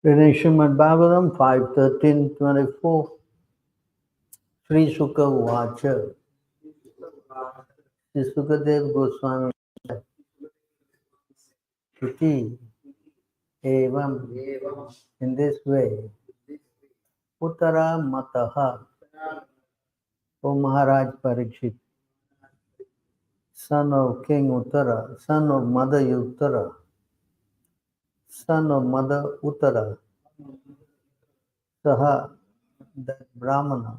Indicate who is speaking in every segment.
Speaker 1: Reading Srimad Bhagavatam 5:13-24. Sri Sukha Vacha. Sri Sukadev Goswami Iti Evam. In this way, Uttara Mataha, O Maharaj Parikshit, son of King Uttara, son of Mother Uttara, son of Mother Uttara, Saha, that Brahmana,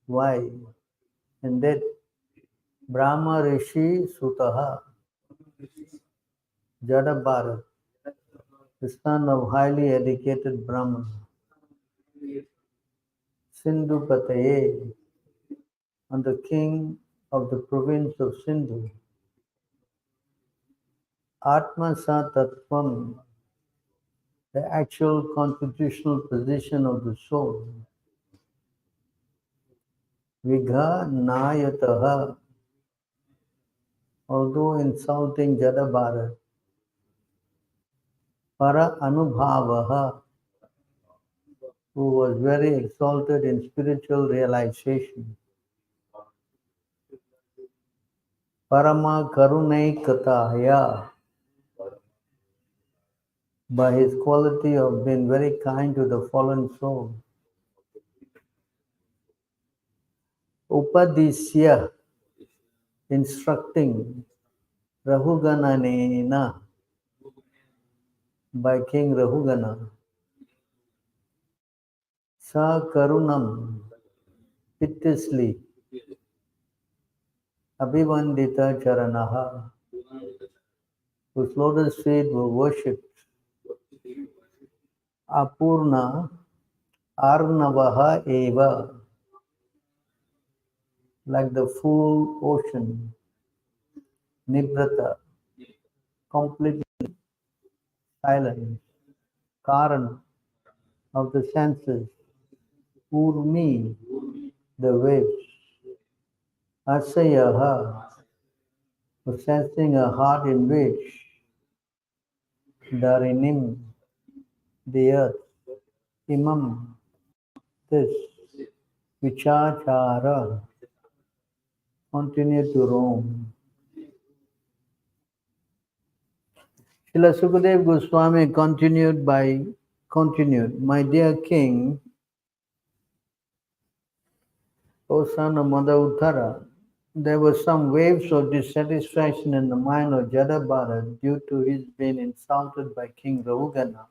Speaker 1: why? And that Brahma Rishi Sutaha, Jada Bharat, the son of highly educated Brahmana, Sindhu Pataye, and the king of the province of Sindhu, Atma Sa Tattvam, the actual constitutional position of the soul, Vigha Nayataha, although insulting Jada Bharat, Para Anubhavaha, who was very exalted in spiritual realization, Parama Karunaikataya, by his quality of being very kind to the fallen soul. Upadisya, instructing Rahugananena, by King Rahugana. Sa Karunam, piteously, Abhivandita Charanaha, whose lotus feet were worshipped. Apurna Arnavaha Eva, like the full ocean. Nibrata, completely silent. Karan, of the senses. Urmi, the waves. Asayaha, possessing a heart in which Darinim, the earth. Imam, this. Vichachara, continue to roam. Srila Sukadev Goswami continued, my dear king, O son of Mother Uttara, there were some waves of dissatisfaction in the mind of Jada Bharat due to his being insulted by King Rahugana,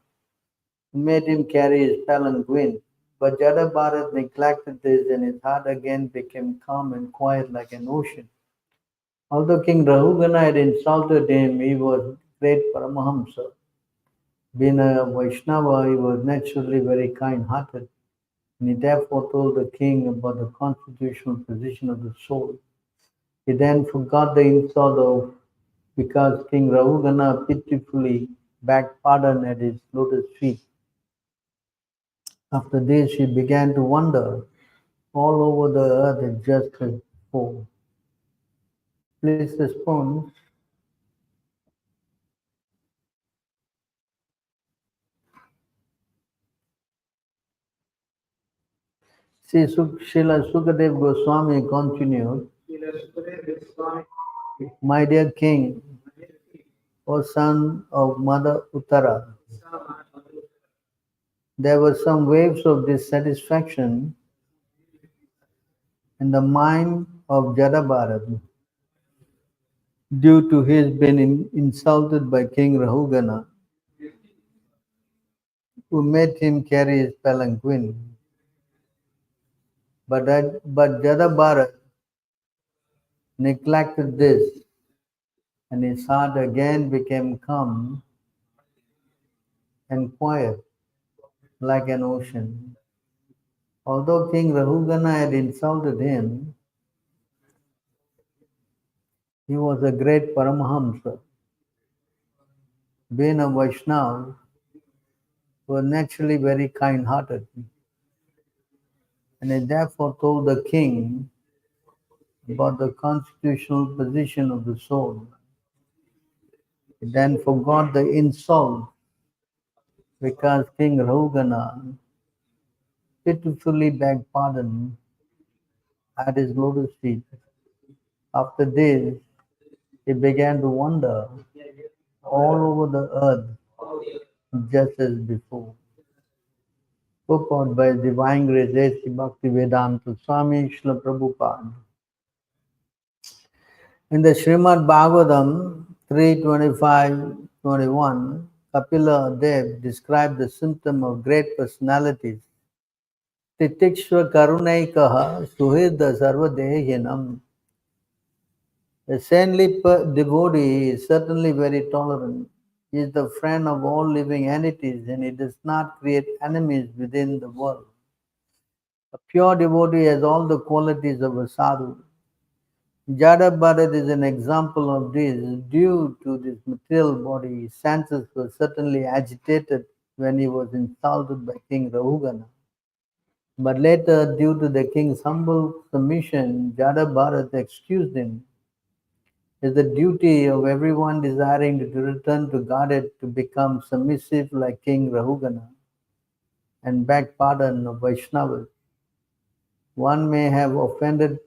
Speaker 1: who made him carry his palanquin. But Jada Bharat neglected this, and his heart again became calm and quiet like an ocean. Although King Rahugana had insulted him, he was great Paramahamsa. Being a Vaishnava, he was naturally very kind-hearted, and he therefore told the king about the constitutional position of the soul. He then forgot the insult of because King Rahugana pitifully begged pardon at his lotus feet. After this, he began to wander all over the earth just as before. Please respond. Srila Sukadev Goswami continued, my dear king, O son of Mother Uttara, there were some waves of dissatisfaction in the mind of Jada Bharat due to his being insulted by King Rahugana, who made him carry his palanquin. But Jada Bharat neglected this, and his heart again became calm and quiet like an ocean. Although King Rahugana had insulted him, he was a great Paramahamsa. Being a Vaishnava, he was naturally very kind-hearted, and he therefore told the king about the constitutional position of the soul. He then forgot the insult because King Rahugana pitifully begged pardon at his lotus feet. After this, he began to wander all over the earth just as before. Purport by His Divine Grace A.C. Bhaktivedanta Swami Srila Prabhupada. In the Srimad Bhagavatam 3:25-21, Kapila Dev described the symptom of great personalities. Titikshva karunaikaha suhirda sarvadehinam. A saintly devotee is certainly very tolerant. He is the friend of all living entities and he does not create enemies within the world. A pure devotee has all the qualities of a sadhu. Jada Bharat is an example of this. Due to this material body, his senses were certainly agitated when he was insulted by King Rahugana. But later, due to the king's humble submission, Jada Bharat excused him. It is the duty of everyone desiring to return to Godhead to become submissive like King Rahugana and beg pardon of Vaishnavas. One may have offended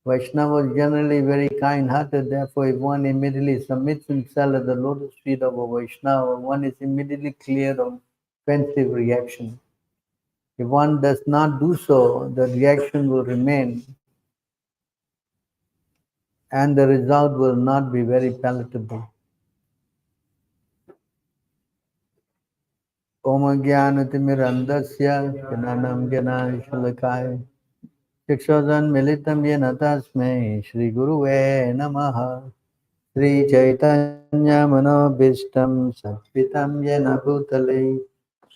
Speaker 1: Vaishnava is generally very kind-hearted, therefore if one immediately submits himself at the lotus feet of a Vaishnava, one is immediately cleared of offensive reaction. If one does not do so, the reaction will remain and the result will not be very palatable. Om Jnanatimirandasya Jnanam Jnana Shalakaya Shikshadan Militam Yena Tasmai Shri Guruve Namaha Sri Chaitanya Manobhishtam Satpitam Yena Bhutale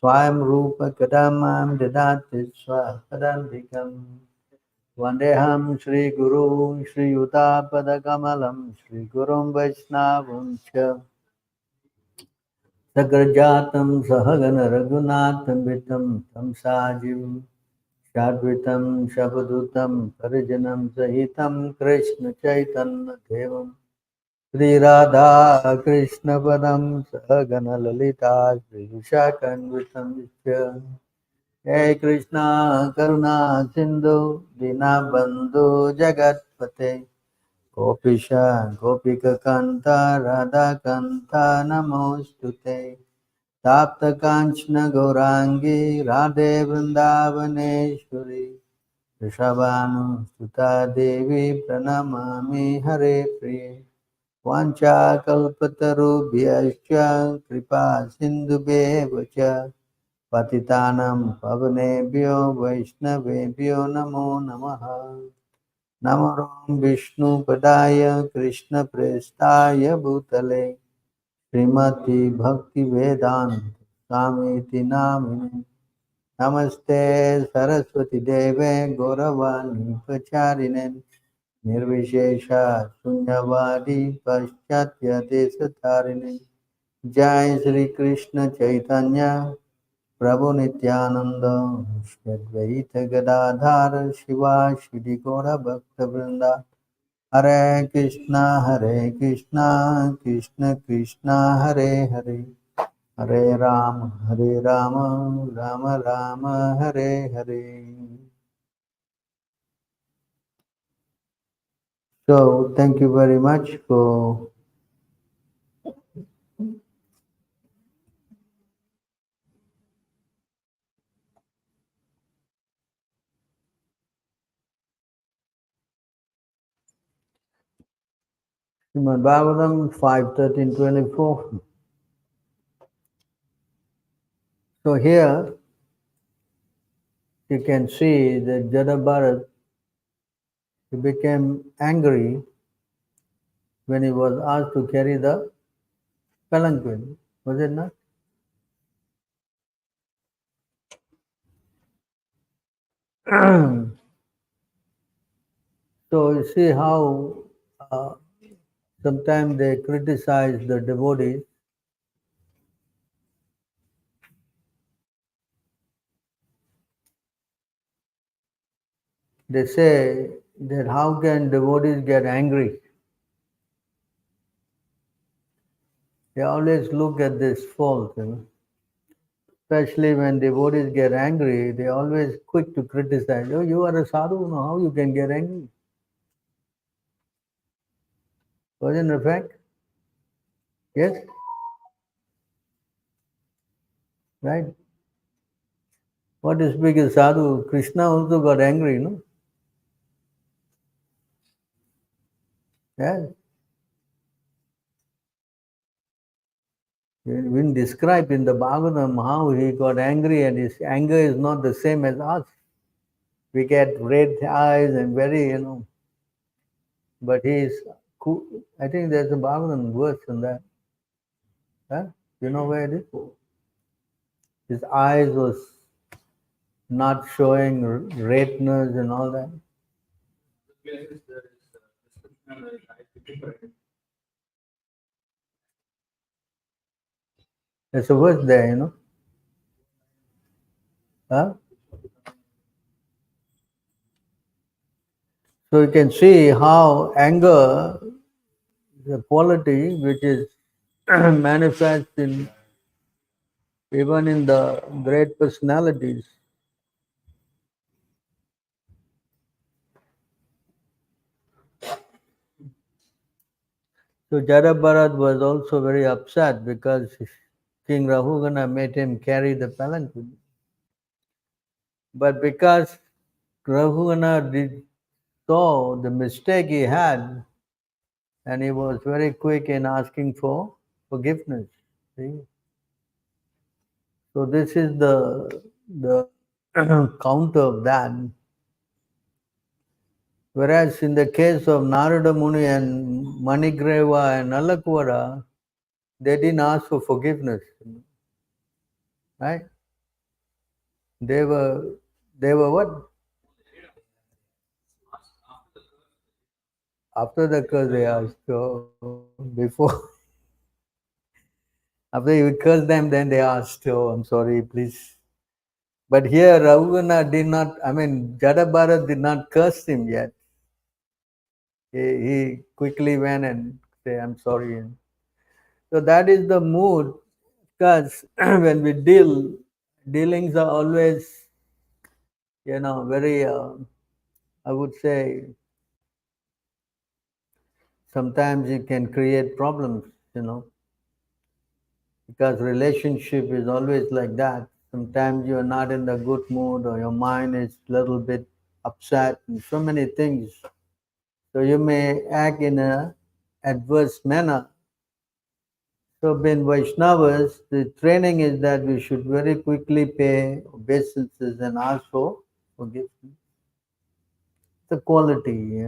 Speaker 1: Swayam Rupa Kadamam Dadati Swapadandikam Vandeham Shri Guru Shri Utapada Kamalam Shri Gurum Vaishnavam Cha Sagrajatam Sahagana Raghunatham Vitam Tam Sajiv Shadvitam Shabadutam Parijanam Sahitam Krishna Chaitanya Devam Sri Radha Krishna Padam Sahagana Lalita Sri Vishakanvitam Vishya Hey Krishna Karuna Sindhu Dinabandhu Jagatpate Gopisha Gopika Kanta Radha Kanta Namostute Tapta Kanchna Gaurangi Radhe Vrindavaneshwari Rishabhanu Sutta Devi Pranamami Hare Priye Vanchakalpatarubhyascha kripa sindhubheva cha patitanam pavanebhyo vaishnavebhyo namo namaha Namaram Vishnu Padaya Krishna Prestaya Bhutale Srimati Bhakti Vedanta Swamiti Namine Namaste Saraswati Deve Gauravani Pacharine Nirvishesha Shunyavadi Paschatya Desatarine Jai Sri Krishna Chaitanya Prabhu Nityananda Shri Advaita Gadadhara Shiva Shri Gaura Bhakta Vrinda Hare Krishna Krishna Krishna Hare Hare Hare Rama Rama Rama Hare Hare. So thank you very much for Srimad Bhagavatam 5:13-24. So here you can see that Jada he became angry when he was asked to carry the palanquin, was it not? So you see how sometimes they criticize the devotees. They say that how can devotees get angry? They always look at this fault. Especially when devotees get angry, they always quick to criticize. Oh, you are a sadhu, no, how you can get angry? Wasn't it a fact? Yes, right. What is big is sadhu? Krishna also got angry, no? Yes. Been described in the Bhagavatam how he got angry, and his anger is not the same as us. We get red eyes and very, but he is cool. I think there's a Bhagavatam verse in that. Huh? You know where it is? His eyes was not showing redness and all that. There's a verse there. Huh? So you can see how anger is a quality which is manifest in even in the great personalities. So Jada Bharat was also very upset because King Rahugana made him carry the palanquin. But because Rahugana saw the mistake he had, and he was very quick in asking for forgiveness. See? So this is the counter of that. Whereas in the case of Narada Muni and Manigreva and Alakwara, they didn't ask for forgiveness, right? They were they were what? After the curse they asked. So before after you curse them, then they asked, "Oh, I'm sorry, please." But here Ravana did not. I mean, Jadabharat did not curse him yet. He quickly went and say, "I'm sorry." So that is the mood. Because when we dealings are always, very. I would say sometimes it can create problems. Because relationship is always like that. Sometimes you are not in a good mood or your mind is a little bit upset and so many things. So you may act in a adverse manner. So in Vaishnavas, the training is that we should very quickly pay obeisances and ask for forgiveness. The quality.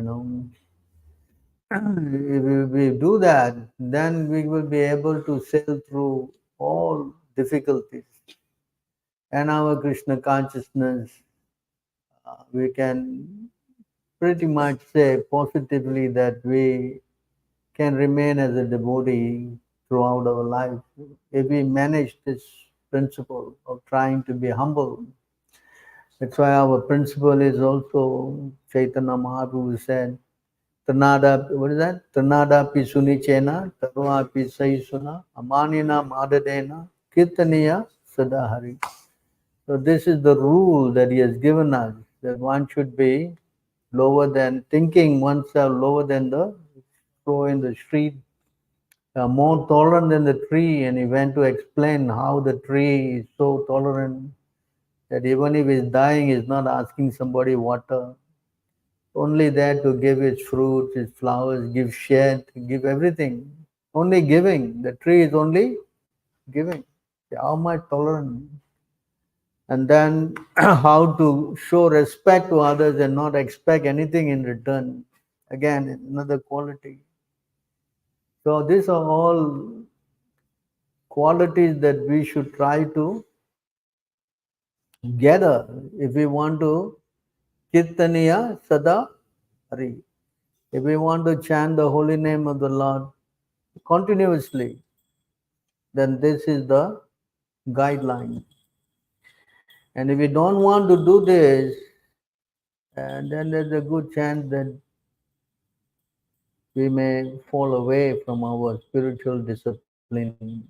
Speaker 1: If we do that, then we will be able to sail through all difficulties. And our Krishna consciousness, we can pretty much say positively that we can remain as a devotee throughout our life if we manage this principle of trying to be humble. That's why our principle is also Chaitanya Mahaprabhu said, Tanada, what is that? Tanada pi sunichena, tarva pi saisuna, amanina madadena, kirtaniya sadahari. So this is the rule that he has given us, that one should be lower than, thinking oneself lower than the crow in the street, more tolerant than the tree. And he went to explain how the tree is so tolerant that even if it's dying, it's not asking somebody water. Only there to give its fruits, its flowers, give shade, give everything. Only giving. The tree is only giving. How much tolerant. And then how to show respect to others and not expect anything in return. Again, another quality. So these are all qualities that we should try to gather if we want to kirtaniya sada hari. If we want to chant the holy name of the Lord continuously, then this is the guideline. And if we don't want to do this, then there's a good chance that we may fall away from our spiritual discipline.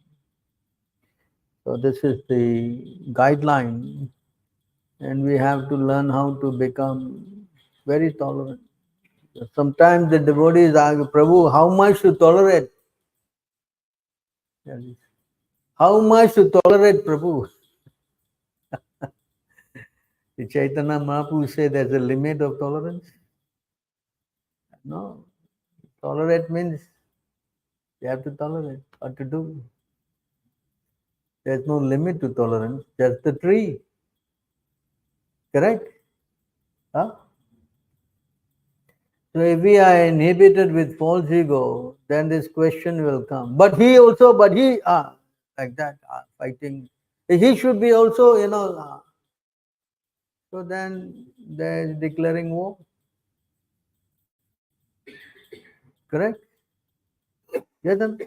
Speaker 1: So this is the guideline, and we have to learn how to become very tolerant. Sometimes the devotees ask, Prabhu, how much to tolerate? How much to tolerate, Prabhu? The Chaitanya Mahaprabhu said there's a limit of tolerance. No. Tolerate means you have to tolerate. What to do? There's no limit to tolerance. That's the tree. Correct? Huh? So if we are inhibited with false ego, then this question will come. But he, like that, fighting. He should be also, so then they're declaring war. Correct? Yes, then?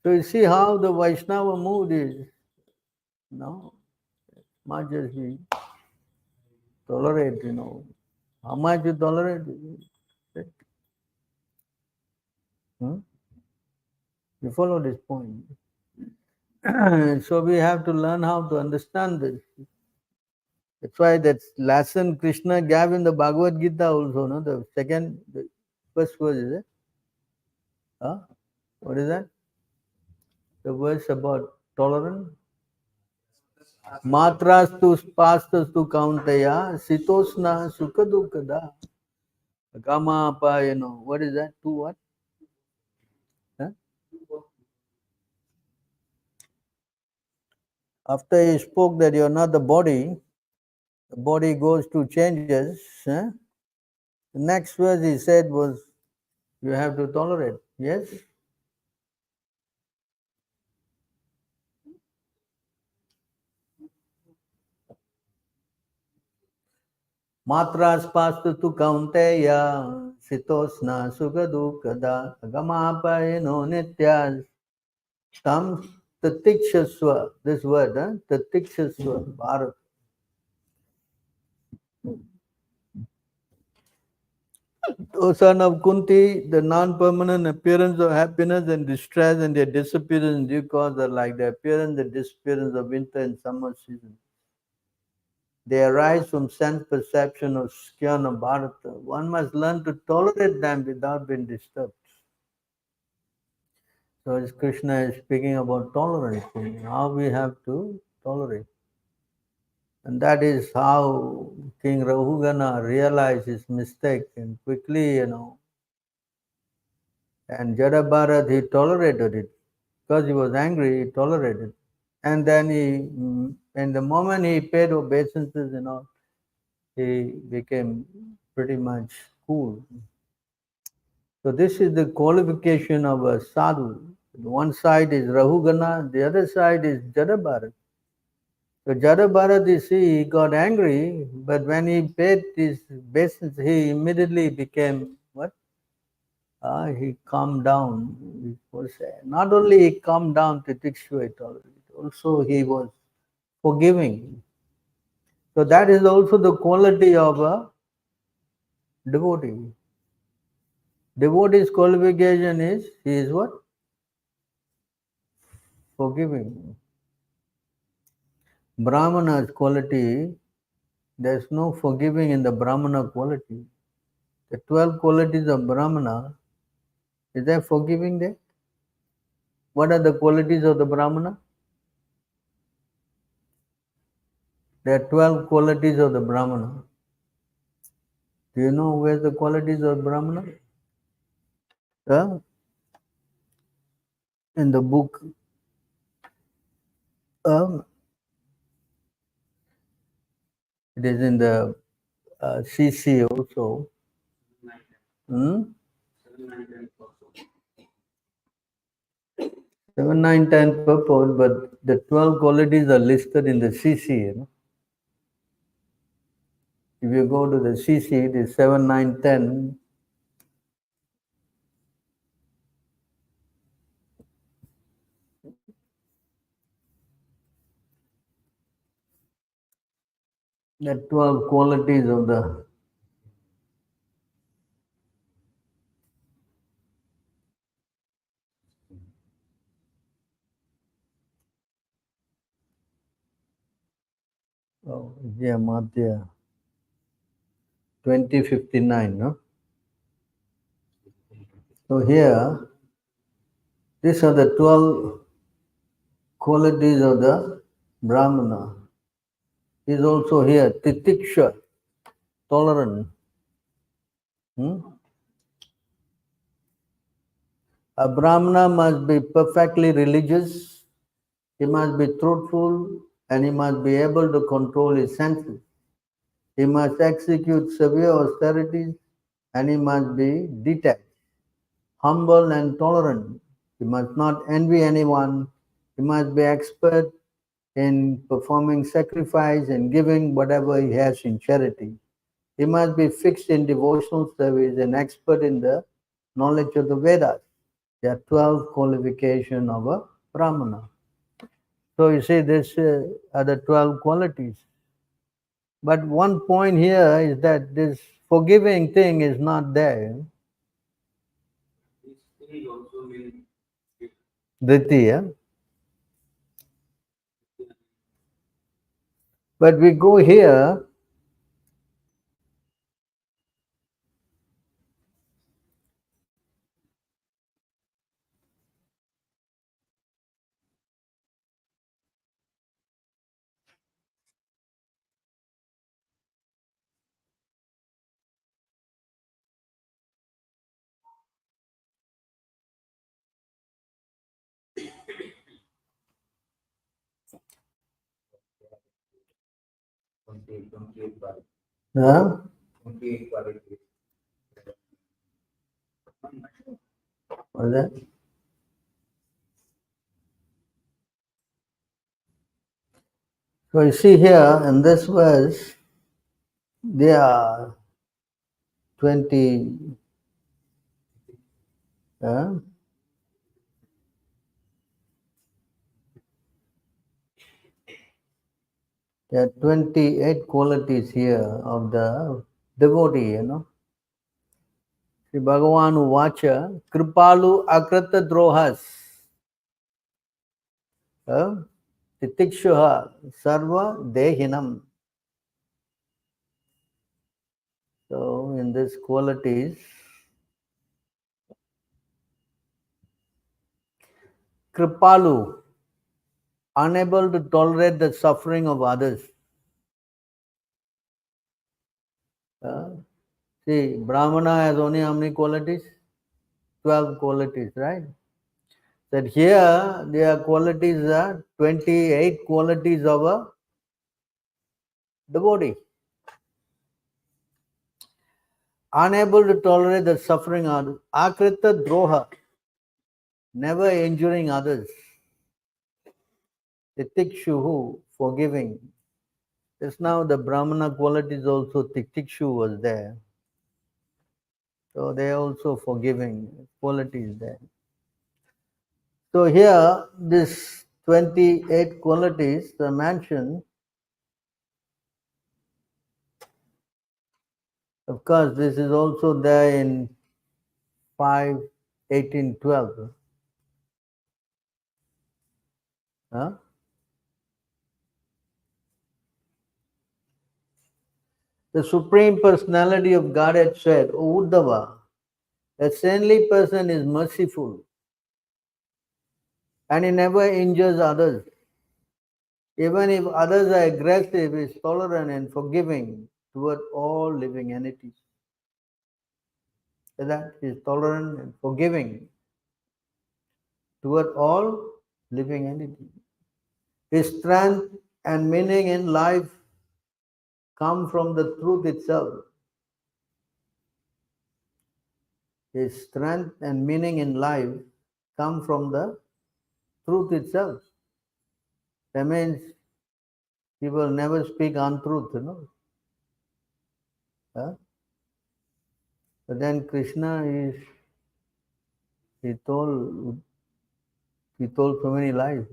Speaker 1: So you see how the Vaishnava mood is. No, not just we tolerate, How much you tolerate? Hmm? You follow this point. So we have to learn how to understand this. That's why that lesson Krishna gave in the Bhagavad Gita also, no? The first verse is it? Huh? What is that? The verse about tolerance. Matrastu spastastu kaunteya sitosna sukadukada. Kama apa, what is that? Two what? Huh? After he spoke that you're not the body goes through changes. Huh? The next verse he said was, you have to tolerate. Yes? Matras pastu tu kaunteya sitosna sukadukada agamapayano nityas tam tatikshaswa. This word, tatikshaswa, Bharat. O son of Kunti, the non-permanent appearance of happiness and distress and their disappearance in due course are like the appearance and disappearance of winter and summer season. They arise from sense perception of Skyana Bharata. One must learn to tolerate them without being disturbed. So as Krishna is speaking about tolerance, how we have to tolerate. And that is how King Rahugana realized his mistake and quickly, and Jadabharat, he tolerated it. Because he was angry, he tolerated. And then and the moment he paid obeisances, he became pretty much cool. So this is the qualification of a sadhu. One side is Rahugana, the other side is Jadabharat. So Jadabharat, you see, he got angry, but when he paid his obeisance, he immediately became what? He calmed down. He was, not only he calmed down to Tikshva, also he was forgiving. So that is also the quality of a devotee. Devotee's qualification is, he is what? Forgiving. Brahmana's quality, there is no forgiving in the Brahmana quality. The 12 qualities of Brahmana, is there forgiving there? What are the qualities of the Brahmana? There are 12 qualities of the Brahmana. Do you know where the qualities of Brahmana? In the book, it is in the CC also. 7, 9, 10 purport, but the 12 qualities are listed in the CC. If you go to the CC, it is 7, 9, 10. The 12 qualities of the Oh, yeah, Madhya. 2059, no? So here, these are the 12 qualities of the Brahmana. Is also here, titiksha, tolerant. Hmm? A Brahmana must be perfectly religious, he must be truthful, and he must be able to control his senses. He must execute severe austerities, and he must be detached, humble, and tolerant. He must not envy anyone. He must be expert in performing sacrifice and giving whatever he has in charity. He must be fixed in devotional service and expert in the knowledge of the Vedas. There are 12 qualifications of a Brahmana. So you see, this are the 12 qualities. But one point here is that this forgiving thing is not there. Dhitiya. But we go here, huh? What's that? So you see here in this verse, there are 20, uh, there are 28 qualities here of the devotee. Sri Bhagavan Uvacha, Kripalu Akrata Drohas, Titikshuha Sarva Dehinam. So in these qualities, Kripalu, unable to tolerate the suffering of others. Uh, See, Brahmana has only how many qualities? 12 qualities, right? That here, their qualities are 28 qualities of a devotee. Unable to tolerate the suffering of others. Akrita droha, never injuring others. Titikshuhu, forgiving. Just now the Brahmana qualities also, Titikshu was there. So they are also forgiving qualities there. So here, this 28 qualities are mentioned. Of course, this is also there in 5:18:12. Huh? The Supreme Personality of Godhead said, O Uddhava, a saintly person is merciful and he never injures others. Even if others are aggressive, he is tolerant and forgiving toward all living entities. So that he is tolerant and forgiving toward all living entities. His strength and meaning in life come from the truth itself. His strength and meaning in life come from the truth itself. That means he will never speak untruth. Huh? But then Krishna he told he told so many lies.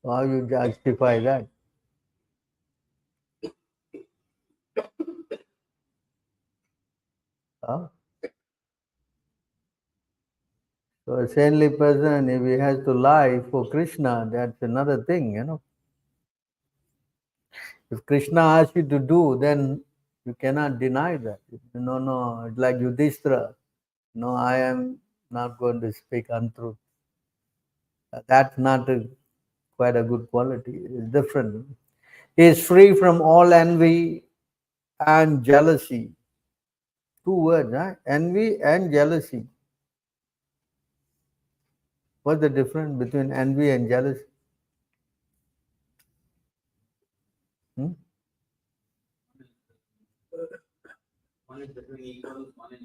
Speaker 1: How you justify that? Huh? So a saintly person, if he has to lie for Krishna, that's another thing. If Krishna asks you to do, then you cannot deny that. No, no, it's like Yudhishthira. No, I am not going to speak untruth. That's not quite a good quality. It's different. He is free from all envy and jealousy. Two words, huh? Envy and jealousy. What's the difference between envy and jealousy? Hmm?
Speaker 2: One is between equals, one is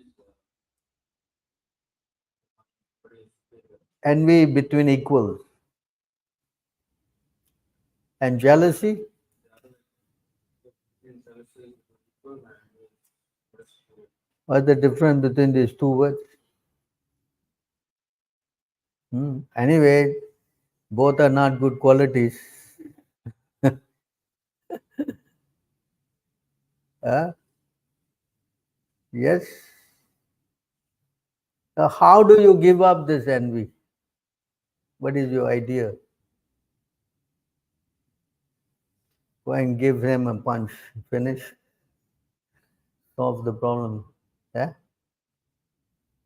Speaker 1: Envy between equals. And jealousy?
Speaker 2: in services equal and
Speaker 1: What's the difference between these two words? Anyway, both are not good qualities. Huh? Yes. How do you give up this envy? What is your idea? Go and give him a punch. Finish. Solve the problem. Yeah?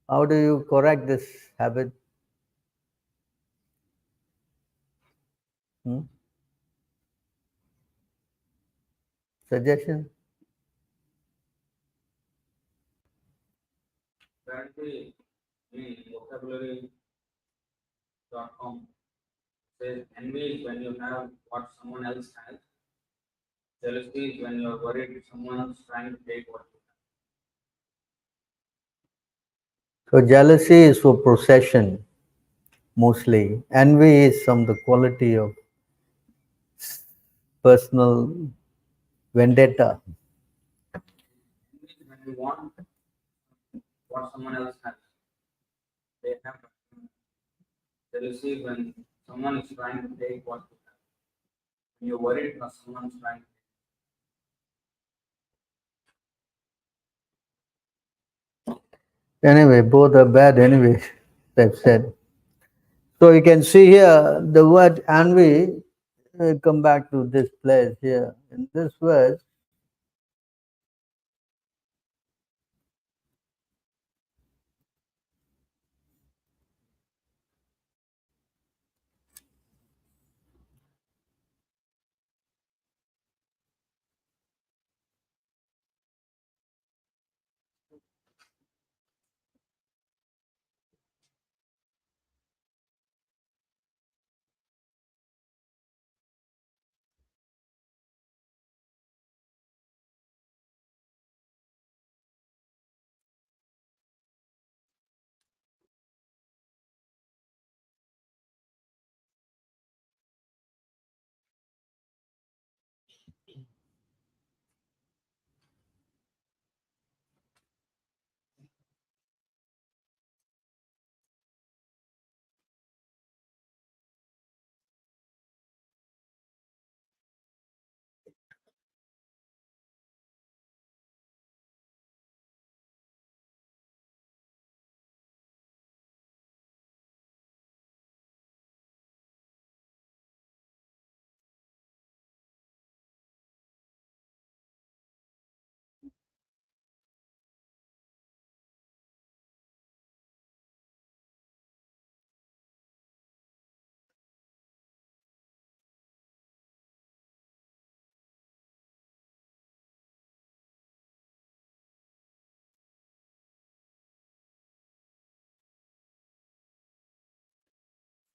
Speaker 1: How do you correct this habit? Hmm? Suggestion?
Speaker 2: currently vocabulary.com says envy is when you have what someone else has. Jealousy is when you're worried someone else trying to take what you
Speaker 1: So jealousy is for possession mostly. Envy is from the quality of personal vendetta.
Speaker 2: have. Envy is when you want what someone else has. They have. Jealousy is when someone is trying to take what you have. When you're worried because someone's trying to
Speaker 1: Anyway, both are bad anyway, I've said. So you can see here the word envy, come back to this place here. In this word,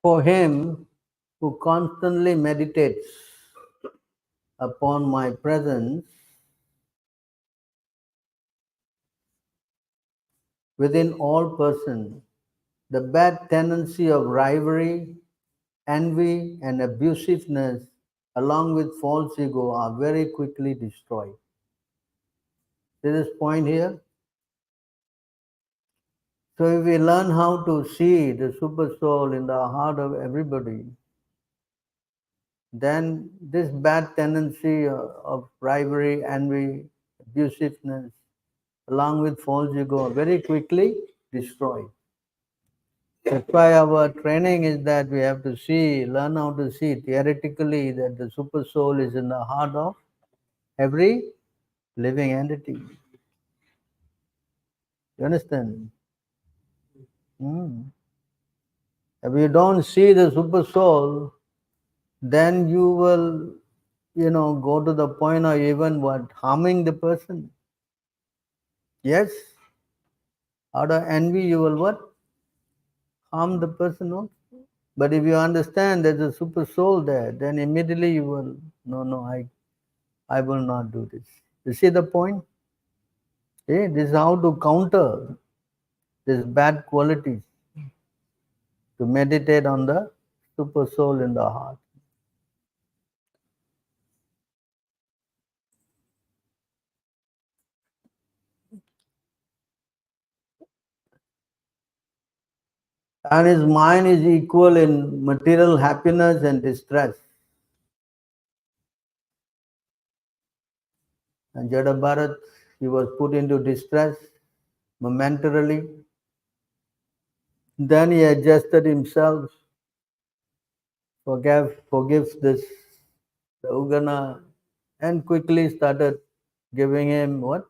Speaker 1: for him who constantly meditates upon my presence within all persons, the bad tendency of rivalry, envy, and abusiveness, along with false ego, are very quickly destroyed. See this point here? So if we learn how to see the super soul in the heart of everybody, then this bad tendency of rivalry, envy, abusiveness, along with false ego, are very quickly destroyed. That's why our training is that we have to learn how to see theoretically that the super soul is in the heart of every living entity. You understand? Hmm. If you don't see the super soul, then you will, go to the point of even what? Harming the person. Yes. Out of envy, you will what? Harm the person also. But if you understand there's a super soul there, then immediately you will, no, I will not do this. You see the point? This is how to counter these bad qualities, to meditate on the super soul in the heart. And his mind is equal in material happiness and distress. And Jada Bharat, he was put into distress momentarily. Then he adjusted himself, forgives this Ugana, and quickly started giving him what?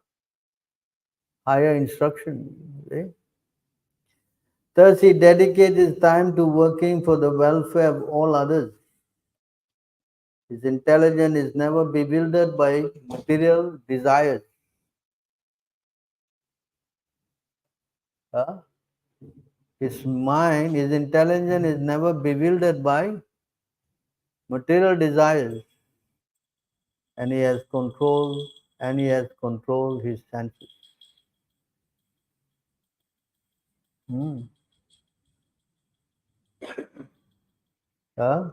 Speaker 1: Higher instruction. Eh? Thus he dedicates his time to working for the welfare of all others. His intelligence is never bewildered by material desires. Huh? His intelligence is never bewildered by material desires, and he has controlled his senses. Hmm. Huh?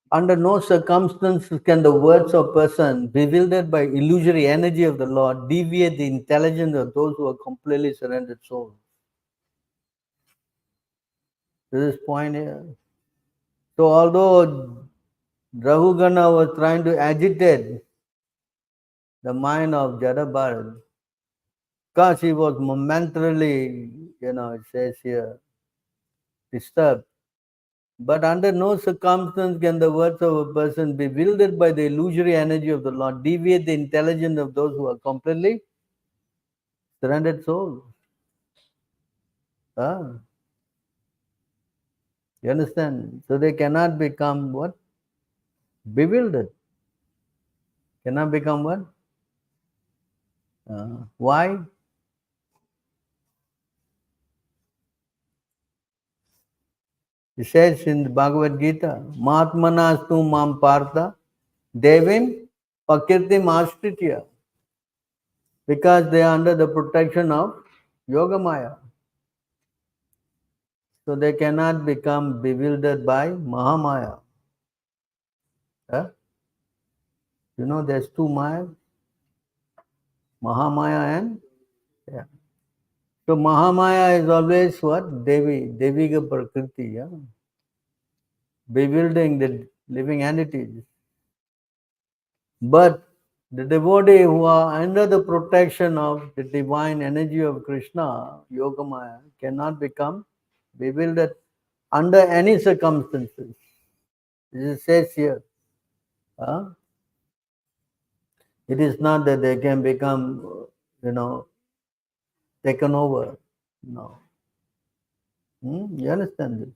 Speaker 1: Under no circumstances can the words of person, bewildered by illusory energy of the Lord, deviate the intelligence of those who are completely surrendered souls. This is point here. So although Rahugana was trying to agitate the mind of Jadabharat, because he was momentarily, it says here, disturbed. But under no circumstance can the words of a person, bewildered by the illusory energy of the Lord, deviate the intelligence of those who are completely surrendered souls. Ah, you understand? So they cannot become what? Bewildered. Cannot become what? Why? He says in the Bhagavad Gita, Mahatmanastu mam partha devim pakirtim astritya, because they are under the protection of Yogamaya. So they cannot become bewildered by Mahamaya. Huh? There's two Mayas, Mahamaya and yeah. So Mahamaya is always what? Deviga Prakriti, yeah? Bewildering the living entities. But the devotee who are under the protection of the divine energy of Krishna, Yogamaya, cannot become bewildered under any circumstances. This says here. Huh? It is not that they can become, taken over. No. You understand this?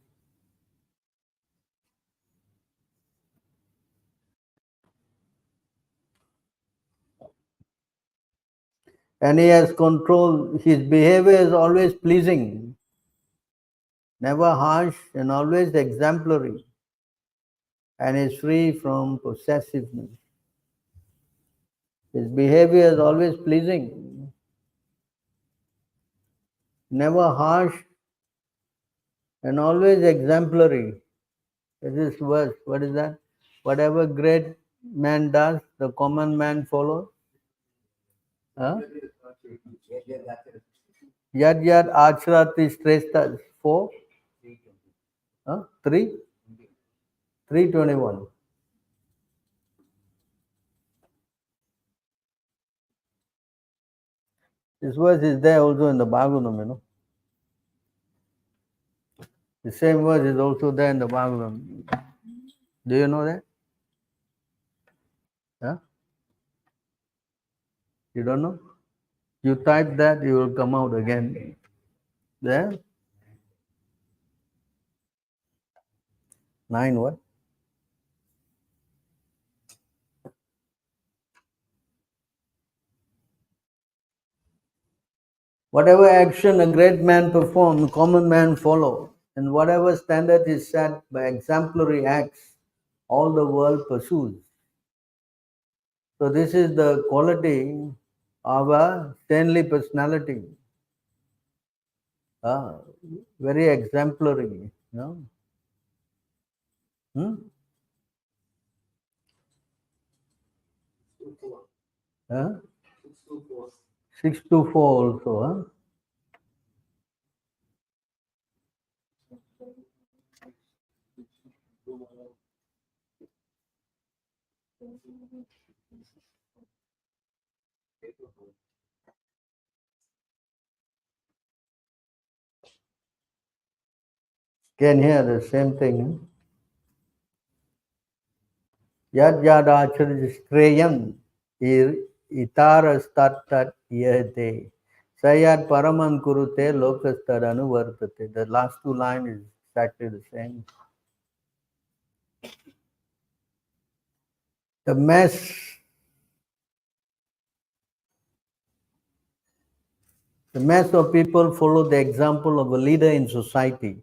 Speaker 1: And he has control. His behavior is always pleasing, never harsh, and always exemplary, and is free from possessiveness. His behavior is always pleasing, never harsh, and always exemplary. This verse, what is that? Whatever great man does, the common man follows. Huh? Yad yad acharati shrestha. 4? Huh? 3? 321. This verse is there also in the Bhagavatam, you know. The same verse is also there in the Bhagavatam. Do you know that? Huh? You don't know? You type that, you will come out again. There? 9 what? Whatever action a great man performs, common man follow. And whatever standard is set by exemplary acts, all the world pursues. So this is the quality of a saintly personality. Ah, very exemplary. You know? Hmm? Huh? 624 also. Huh? Can hear the same thing. Yad yad acharya itaras tat tat yate. Sayat paraman kurute lokastad anuvartate. The last two lines is exactly the same. The mass of people follow the example of a leader in society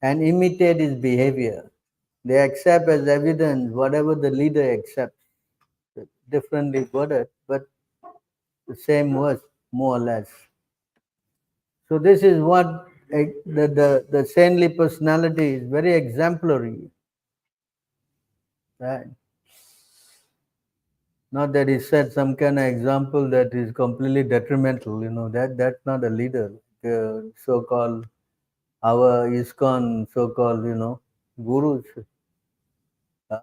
Speaker 1: and imitate his behavior. They accept as evidence whatever the leader accepts. Differently worded, but the same words, more or less. So this is what the saintly personality is very exemplary. Right? Not that he set some kind of example that is completely detrimental, you know, that's not a leader. The so-called our ISKCON so-called, you know, gurus. uh,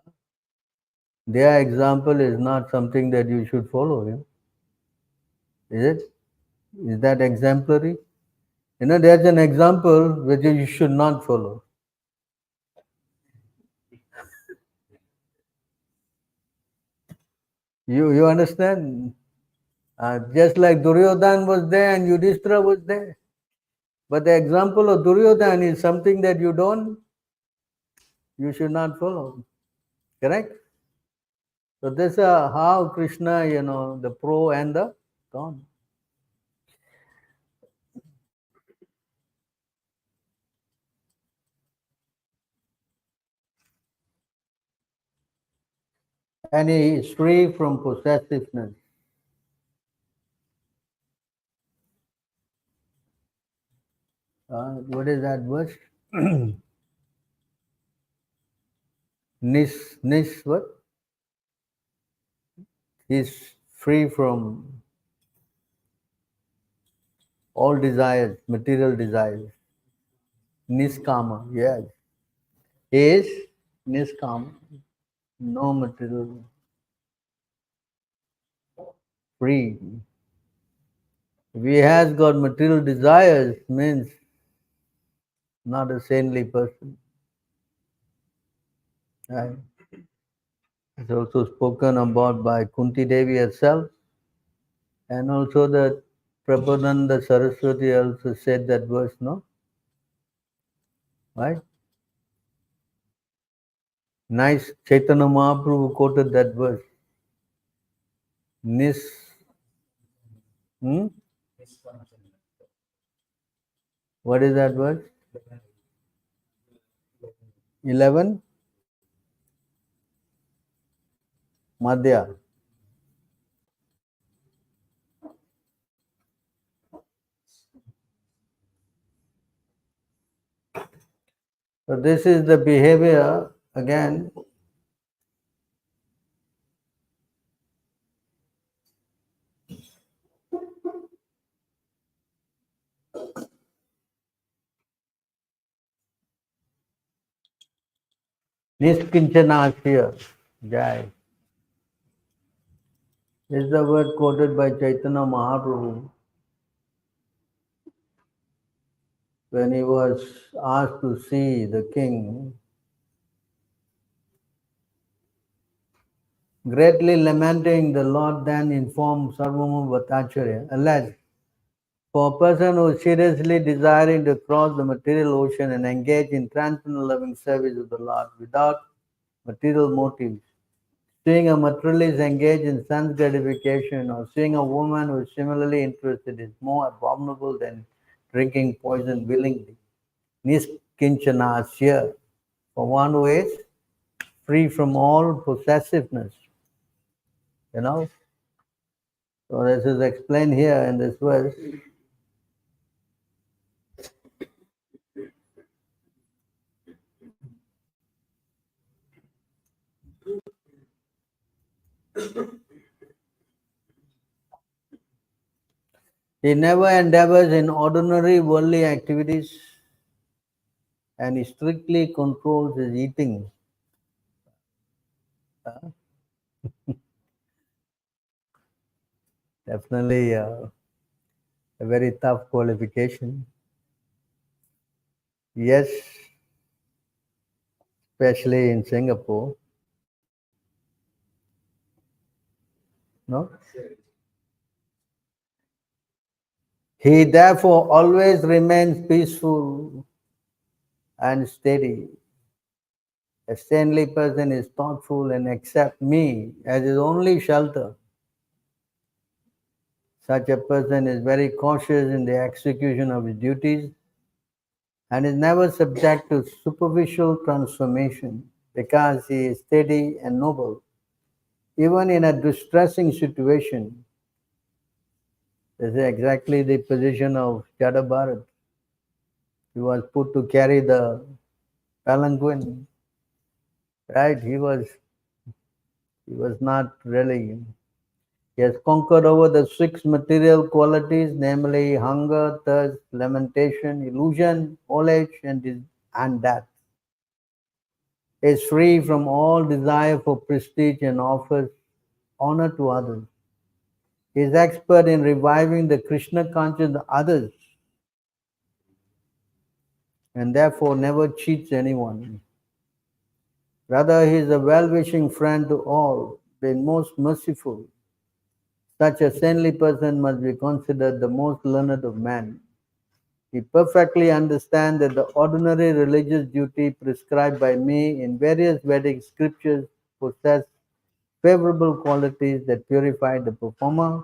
Speaker 1: Their example is not something that you should follow, you know. Is it? Is that exemplary? You know, there's an example which you should not follow. You understand? Just like Duryodhan was there and Yudhishthira was there. But the example of Duryodhan is something that you should not follow. Correct? So this is how Krishna, you know, the pro and the con. And he is free from possessiveness. What is that verse? Nis what? He's free from all desires, material desires. Niskama, yes. He is niskama, no material, free. If he has got material desires, means not a saintly person. Right? It's also spoken about by Kunti Devi herself, and also that Prabhupada Saraswati also said that verse, no? Right? Nice. Chaitanya Mahaprabhu quoted that verse. Nis. Hmm? What is that verse? 11? Madhya. So this is the behavior again Niskinchanasya. Jai. This is the word quoted by Chaitanya Mahaprabhu when he was asked to see the king. Greatly lamenting, the Lord then informed Sarvabhauma Bhattacharya, alas, for a person who is seriously desiring to cross the material ocean and engage in transcendental loving service of the Lord without material motives, seeing a materialist engage in sense gratification or seeing a woman who is similarly interested is more abominable than drinking poison willingly. Niskinchanasya, for one who is free from all possessiveness. You know? So this is explained here in this verse. He never endeavors in ordinary worldly activities and he strictly controls his eating. Definitely a very tough qualification. Yes, especially in Singapore. No? He therefore always remains peaceful and steady. A saintly person is thoughtful and accepts me as his only shelter. Such a person is very cautious in the execution of his duties and is never subject to superficial transformation because he is steady and noble. Even in a distressing situation, this is exactly the position of Jada Bharat. He was put to carry the palanquin, right? He was not really. He has conquered over the six material qualities, namely hunger, thirst, lamentation, illusion, old age, and death. He is free from all desire for prestige and offers honor to others. He is expert in reviving the Krishna conscious of others and therefore never cheats anyone. Rather, he is a well-wishing friend to all, being most merciful. Such a saintly person must be considered the most learned of men. He perfectly understands that the ordinary religious duty prescribed by me in various Vedic scriptures possess favorable qualities that purify the performer,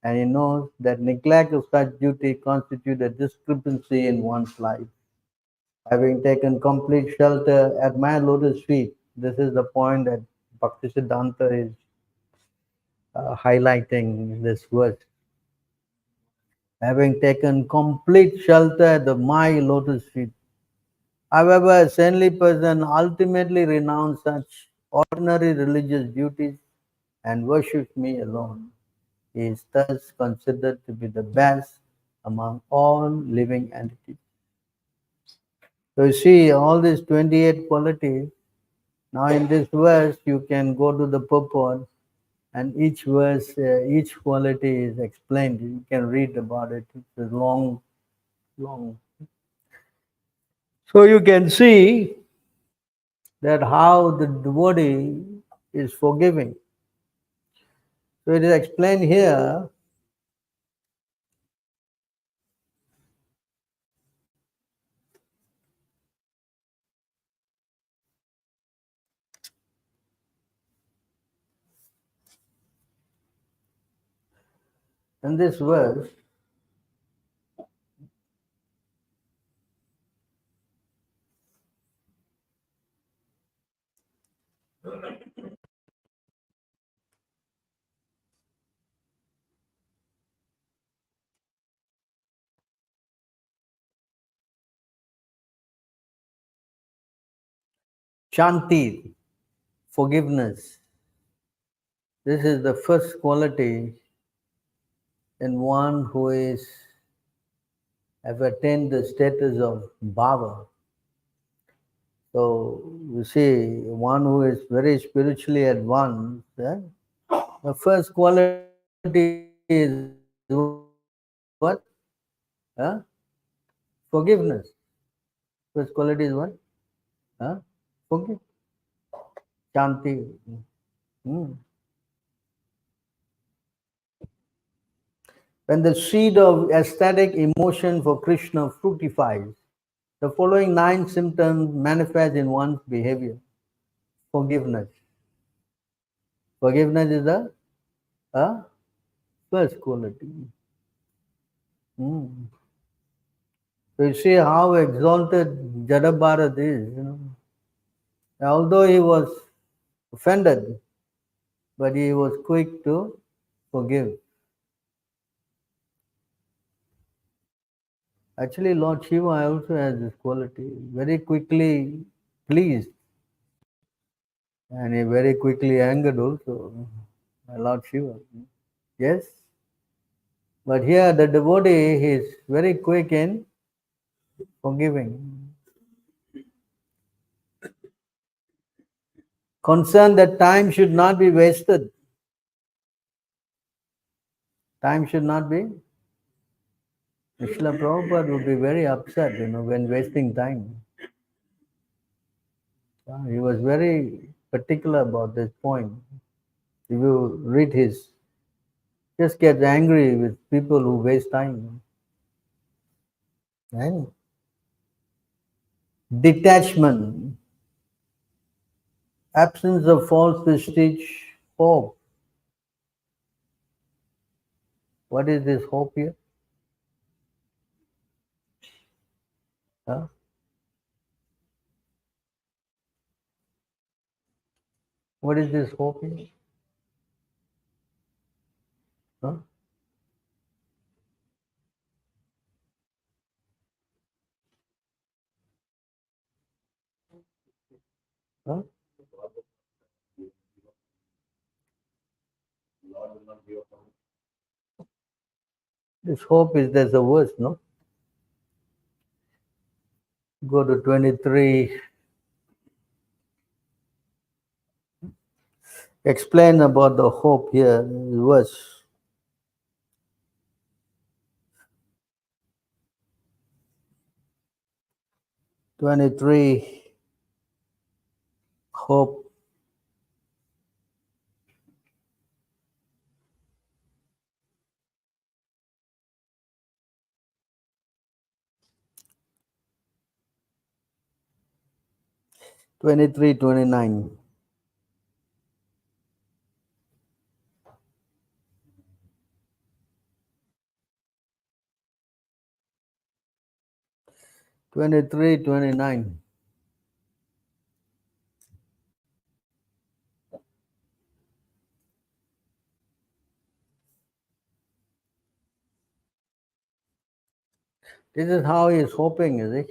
Speaker 1: and he knows that neglect of such duty constitutes a discrepancy in one's life. Having taken complete shelter at my lotus feet, this is the point that Bhaktisiddhanta is highlighting in this verse. Having taken complete shelter at my lotus feet. However, a saintly person ultimately renounces such ordinary religious duties and worships me alone. He is thus considered to be the best among all living entities. So you see all these 28 qualities. Now in this verse, you can go to the purport and each verse, each quality is explained. You can read about it. It's a long, long. So you can see that how the devotee is forgiving. So it is explained here. In this verse, Shanti, forgiveness. This is the first quality in one who is have attained the status of bhava. So you see, one who is very spiritually advanced, the first quality is what? Huh? Forgiveness. First quality is what? Huh? Forgive. Shanti. Hmm. When the seed of ecstatic emotion for Krishna fructifies, the following 9 symptoms manifest in one's behavior. Forgiveness. Forgiveness is a first quality. Hmm. So you see how exalted Jadabharat is. Although he was offended, but he was quick to forgive. Actually, Lord Shiva also has this quality, very quickly pleased, and he very quickly angered also. Lord Shiva. Yes? But here the devotee is very quick in forgiving. Concerned that time should not be wasted. Time should not be. Srila Prabhupada would be very upset, when wasting time. He was very particular about this point. If you read his, just gets angry with people who waste time. Right? Detachment, absence of false prestige, hope. What is this hope here? Huh? What is this hope here? Huh? Huh? This hope is there's a verse, no? Go to 23. Explain about the hope here, verse 23. Hope. 23, 29. 23, 29. This is how he is hoping, is it?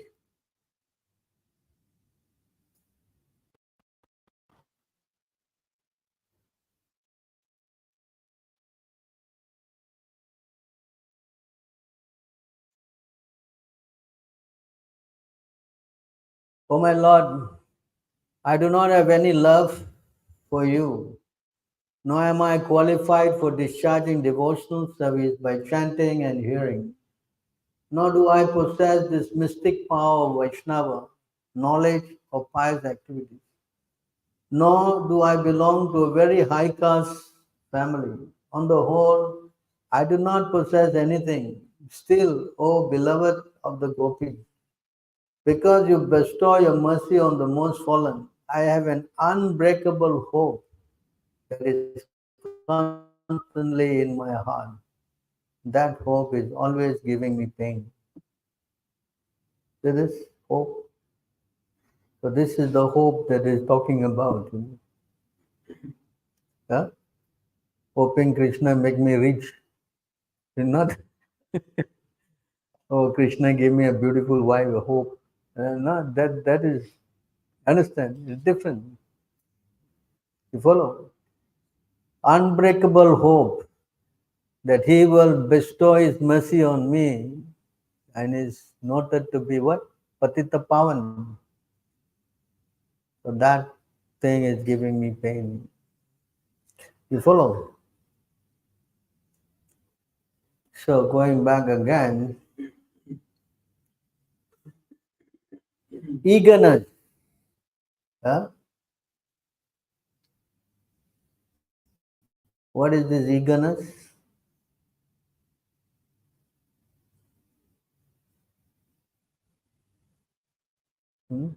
Speaker 1: Oh my Lord, I do not have any love for you, nor am I qualified for discharging devotional service by chanting and hearing, nor do I possess this mystic power of Vaishnava, knowledge or pious activities, nor do I belong to a very high caste family. On the whole, I do not possess anything. Still, O beloved of the gopis, because you bestow your mercy on the most fallen, I have an unbreakable hope that is constantly in my heart. That hope is always giving me pain. There is hope. So this is the hope that is talking about. Yeah? Hoping Krishna make me rich. Not, oh, Krishna gave me a beautiful wife, a hope. No, that is, understand, it's different. You follow? Unbreakable hope that he will bestow his mercy on me and is noted to be what? Patita Pavan. So that thing is giving me pain. You follow? So going back again, eagerness. Huh? What is this eagerness? Hmm?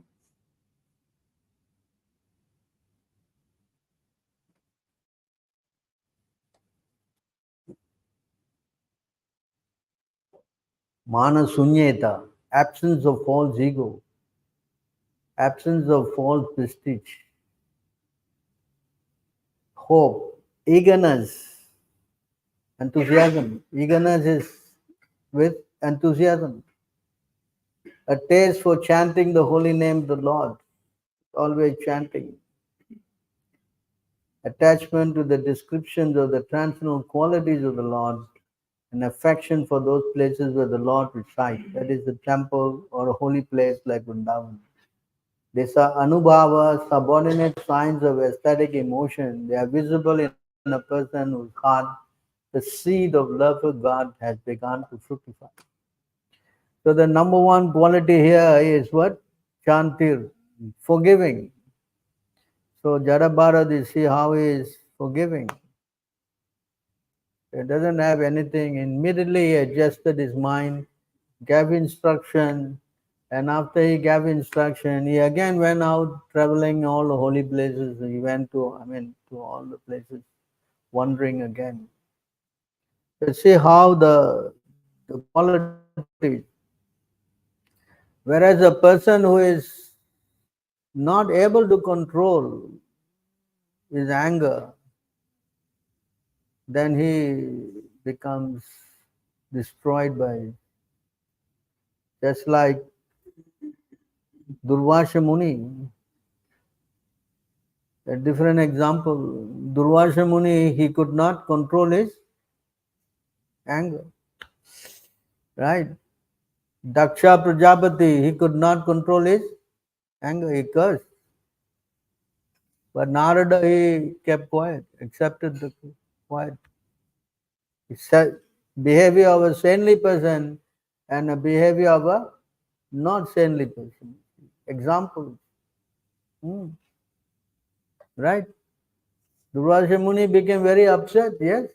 Speaker 1: Mana sunyeta, absence of false ego, absence of false prestige, hope, eagerness, enthusiasm. Eagerness is with enthusiasm, a taste for chanting the holy name of the Lord, always chanting, attachment to the descriptions of the transcendental qualities of the Lord, an affection for those places where the Lord resides, that is the temple or a holy place like Vrindavan. These are anubhava, subordinate signs of aesthetic emotion. They are visible in a person whose heart the seed of love for God has begun to fructify. So the number one quality here is what? Chantir, forgiving. So Jada Bharat, you see how he is forgiving. He doesn't have anything. Immediately he adjusted his mind, gave instruction, and after he gave instruction, he again went out traveling all the holy places. He went to, to all the places, wandering again. So see how the qualities. Whereas a person who is not able to control his anger, then he becomes destroyed by it. Just like Durvasha Muni, a different example. Durvasha Muni, he could not control his anger, right? Daksha Prajapati, he could not control his anger, he cursed. But Narada, he kept quiet, accepted the quiet. He said, behavior of a saintly person and a behavior of a not saintly person. Examples, right? Durvasha Muni became very upset, yes.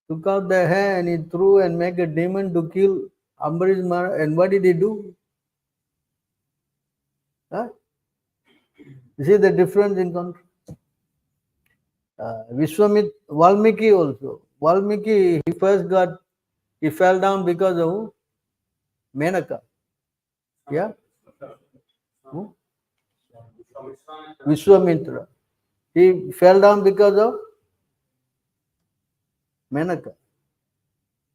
Speaker 1: Took out the hair and he threw and made a demon to kill Ambarish Maharaj. And what did he do? Huh? You see the difference in contrast? Valmiki also. Valmiki, he fell down because of Menaka. Yeah? Who? Vishwamitra. He fell down because of Menaka.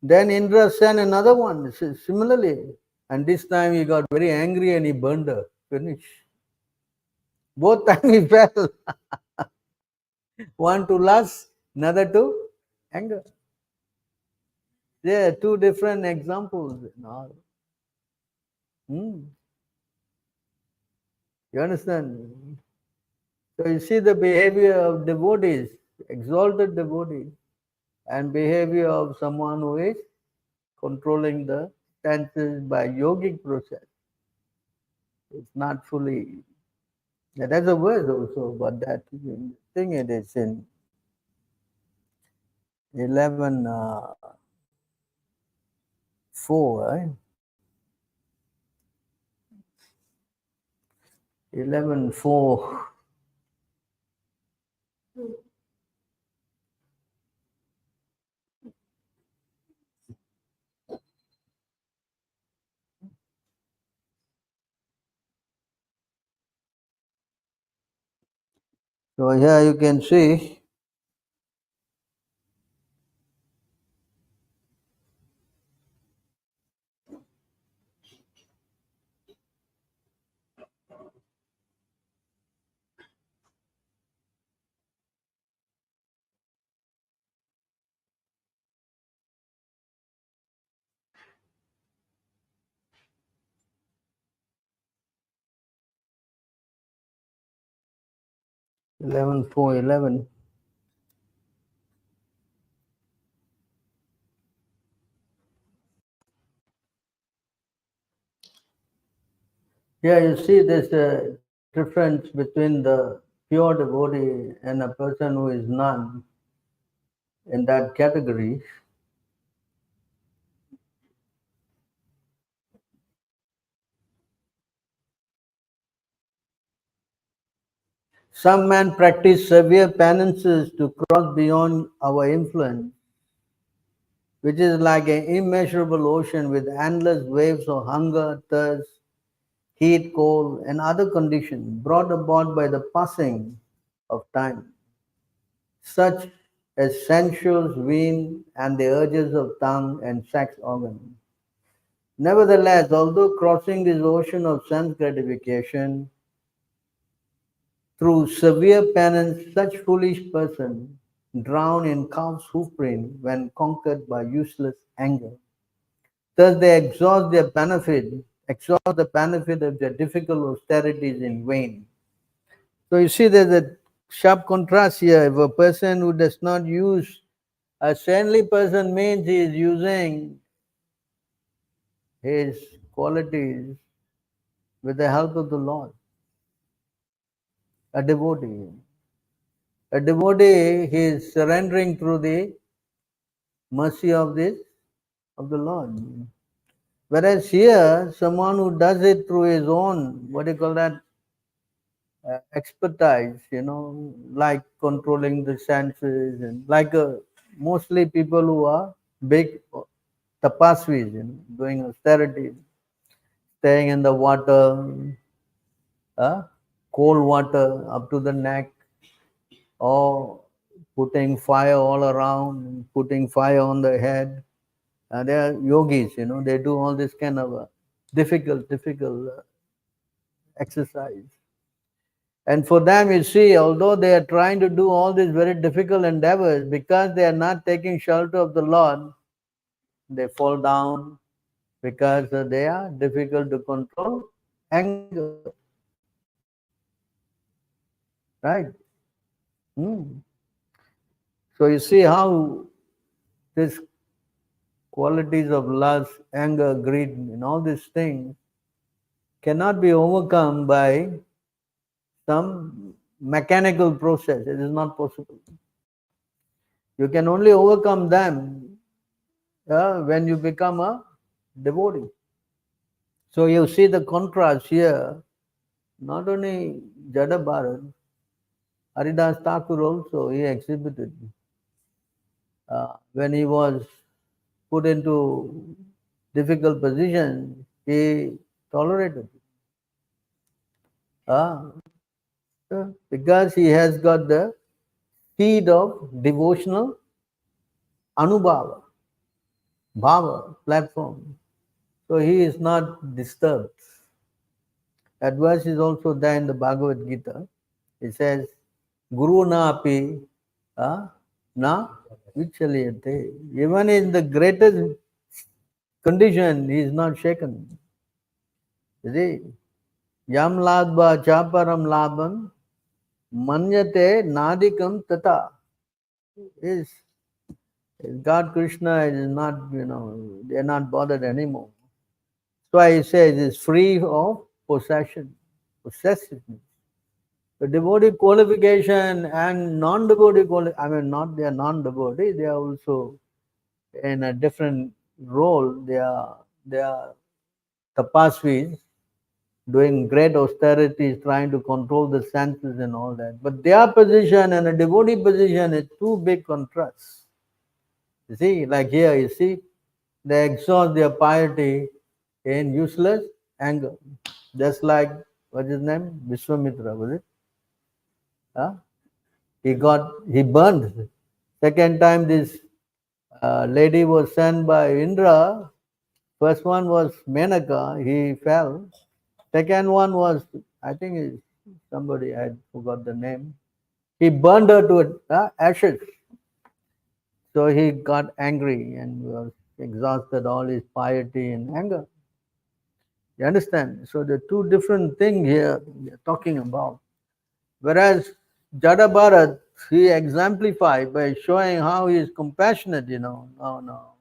Speaker 1: Then Indra sent another one, similarly. And this time he got very angry and he burned her. Finish. Both times he fell. One to lust, another to anger. There are two different examples. Hmm. You understand? So you see the behavior of devotees, exalted devotees, and behavior of someone who is controlling the senses by yogic process. It's not fully. Yeah, there's a word also, but that thing it is in 11 4, right? 11:4. So here you can see 11:4:11. Yeah, you see, there's a difference between the pure devotee and a person who is none in that category. Some men practice severe penances to cross beyond our influence, which is like an immeasurable ocean with endless waves of hunger, thirst, heat, cold, and other conditions brought about by the passing of time, such as sensuous wind and the urges of tongue and sex organ. Nevertheless, although crossing this ocean of sense gratification through severe penance, such foolish person drown in calf's hoofprint when conquered by useless anger. Thus they exhaust the benefit of their difficult austerities in vain. So you see there's a sharp contrast here. If a person who does not use a saintly person means he is using his qualities with the help of the Lord. A devotee. A devotee, he is surrendering through the mercy of the Lord. Whereas here, someone who does it through his own, what do you call that, expertise, like controlling the senses and like mostly people who are big tapasvis, doing austerity, staying in the water, uh, cold water up to the neck, or putting fire all around, putting fire on the head. They are yogis, they do all this kind of difficult exercise. And for them, you see, although they are trying to do all these very difficult endeavors, because they are not taking shelter of the Lord, they fall down because they are difficult to control anger. Right? Hmm. So you see how these qualities of lust, anger, greed, and all these things cannot be overcome by some mechanical process. It is not possible. You can only overcome them when you become a devotee. So you see the contrast here. Not only Jada Bharat, Haridas Thakur also he exhibited when he was put into difficult position, he tolerated it. Because he has got the seed of devotional anubhava, bhava platform. So he is not disturbed. That verse is also there in the Bhagavad Gita. It says, Guru na api na vichaliyate. Even in the greatest condition, he is not shaken. You see, yam ladva chaparam labam manyate nadikam tata. Is God Krishna is not, they are not bothered anymore. That's why he says it's free of possessiveness. The devotee qualification and non-devotee not they are non-devotee, they are also in a different role. They are tapasvis doing great austerities, trying to control the senses and all that. But their position and a devotee position is two big contrasts. You see, like here, you see, they exhaust their piety in useless anger. Just like, what's his name? Vishwamitra, was it? Huh? He burned. Second time, this lady was sent by Indra. First one was Menaka, he fell. Second one was, I think, somebody, I forgot the name. He burned her to ashes. So he got angry and was exhausted all his piety and anger. You understand? So the two different things here we are talking about. Whereas Jada Bharat, he exemplified by showing how he is compassionate, No, no.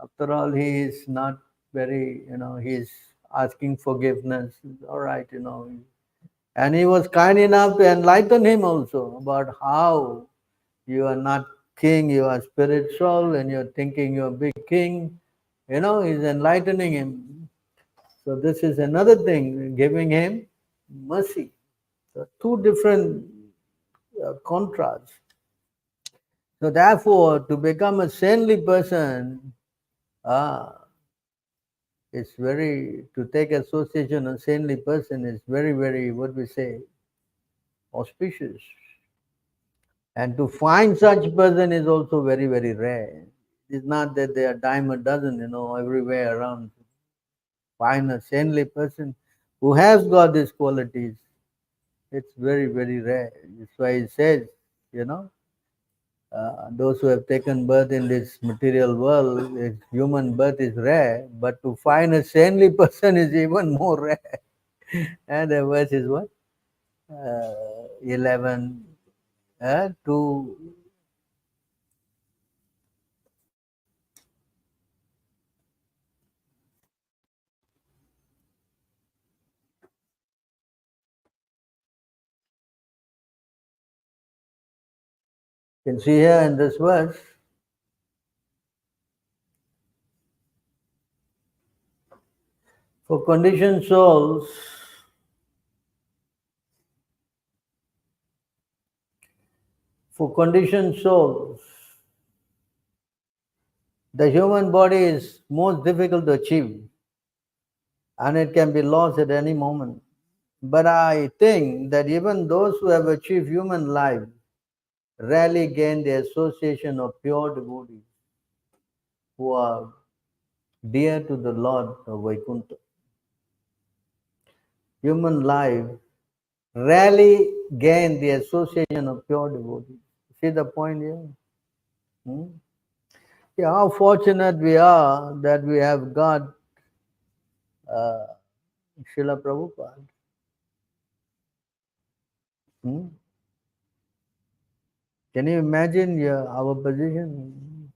Speaker 1: After all, he is not very, he is asking forgiveness. All right, And he was kind enough to enlighten him also about how you are not king, you are spiritual, and you're thinking you're a big king. He's enlightening him. So this is another thing, giving him mercy. So two different contrasts. So therefore, to become a saintly person, it's very, to take association a saintly person is very, very, what we say, auspicious. And to find such person is also very, very rare. It's not that there are dime a dozen, everywhere around. Find a saintly person who has got these qualities. It's very, very rare. That's why it says, those who have taken birth in this material world, human birth is rare, but to find a saintly person is even more rare. And the verse is what? 11 to you can see here in this verse, for conditioned souls, the human body is most difficult to achieve and it can be lost at any moment. But I think that even those who have achieved human life rarely gain the association of pure devotees who are dear to the Lord of Vaikuntha. Human life rarely gain the association of pure devotees. See the point here? Hmm? Yeah, how fortunate we are that we have got uh, Srila Prabhupada. Hmm? Can you imagine our position?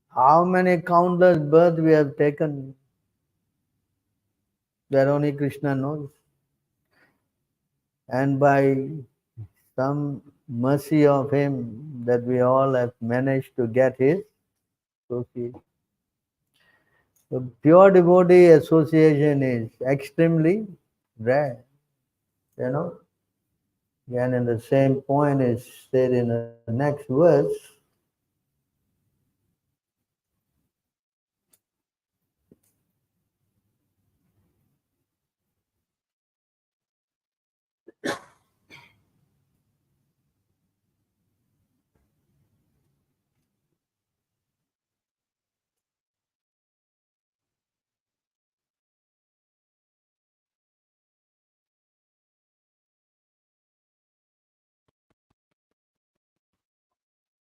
Speaker 1: How many countless births we have taken that only Krishna knows. And by some mercy of him that we all have managed to get his association. So pure devotee association is extremely rare, you know. And in the same point is said in the next verse.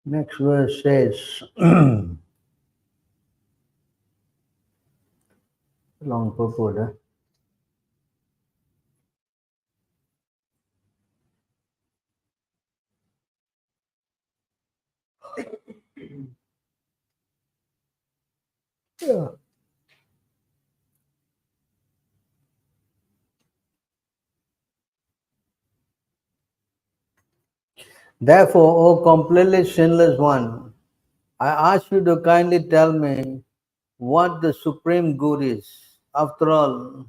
Speaker 1: Next verse says, long purport, huh? Yeah. Therefore, O completely sinless one, I ask you to kindly tell me what the supreme good is. After all,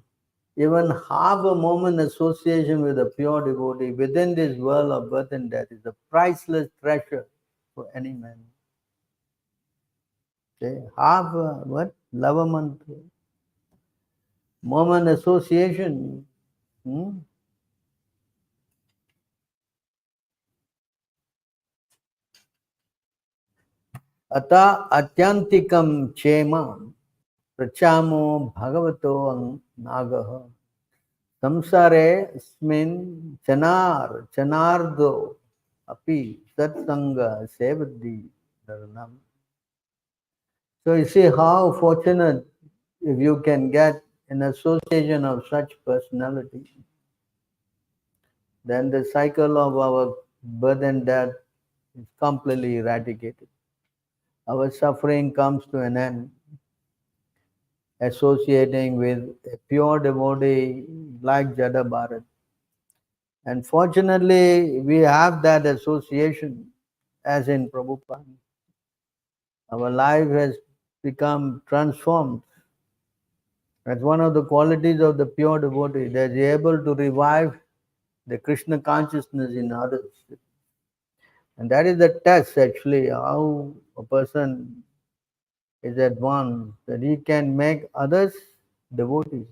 Speaker 1: even half a moment association with a pure devotee within this world of birth and death is a priceless treasure for any man. Okay? Half a what? Love a month. Moment association. Hmm? Ata atyantikam chema prachamo bhagavato nagaha samsare smin chanardo api satsanga sevadi dharanam. So you see how fortunate if you can get an association of such personality. then the cycle of our birth and death is completely eradicated. Our suffering comes to an end, associating with a pure devotee like Jada Bharat. And fortunately, we have that association as in Prabhupada. Our life has become transformed. That's one of the qualities of the pure devotee, that he is able to revive the Krishna consciousness in others. And that is the test actually, how a person is advanced, that he can make others devotees.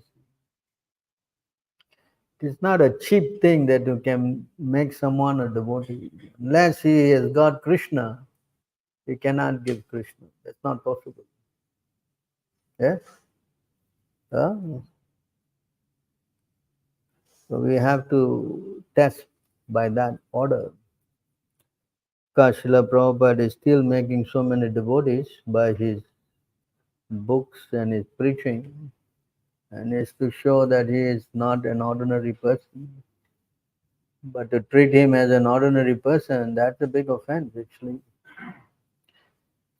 Speaker 1: It is not a cheap thing that you can make someone a devotee. Unless he has got Krishna, he cannot give Krishna. That's not possible. Yes? Huh? So we have to test by that order. Because Srila Prabhupada is still making so many devotees by his books and his preaching, and is to show that he is not an ordinary person. But to treat him as an ordinary person, that's a big offense actually.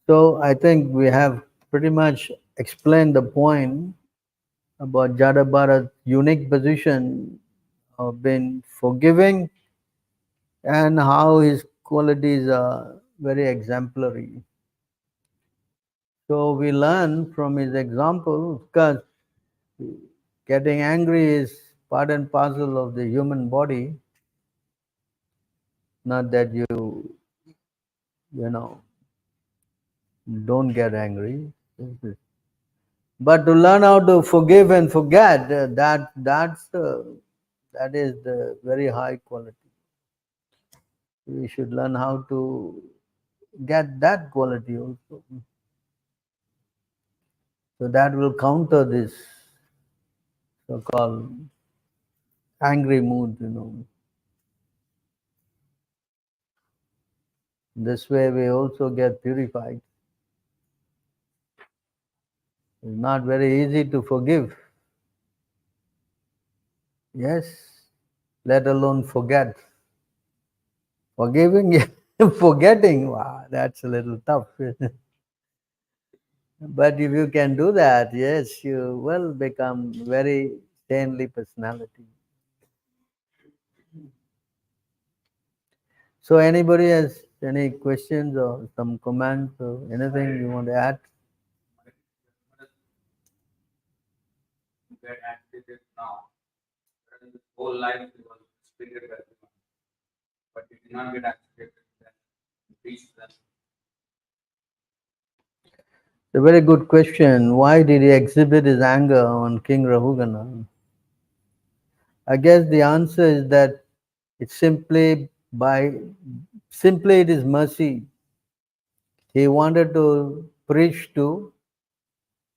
Speaker 1: So I think we have pretty much explained the point about Jada Bharat's unique position of being forgiving and how his qualities are very exemplary. So we learn from his example, because getting angry is part and parcel of the human body. Not that you know, don't get angry, but to learn how to forgive and forget, that is the very high quality. We should learn how to get that quality also. So that will counter this so-called angry mood, This way we also get purified. It's not very easy to forgive. Yes, let alone forget. Forgiving, forgetting, wow, that's a little tough. But if you can do that, yes, you will become very saintly personality. So anybody has any questions or some comments or anything you want to add?
Speaker 2: You get agitated now. Whereas his whole life he was treated by everyone. But he did not get agitated then. He reached them.
Speaker 1: It's a very good question. Why did he exhibit his anger on King Rahugana? I guess the answer is that it's simply it is mercy. He wanted to preach to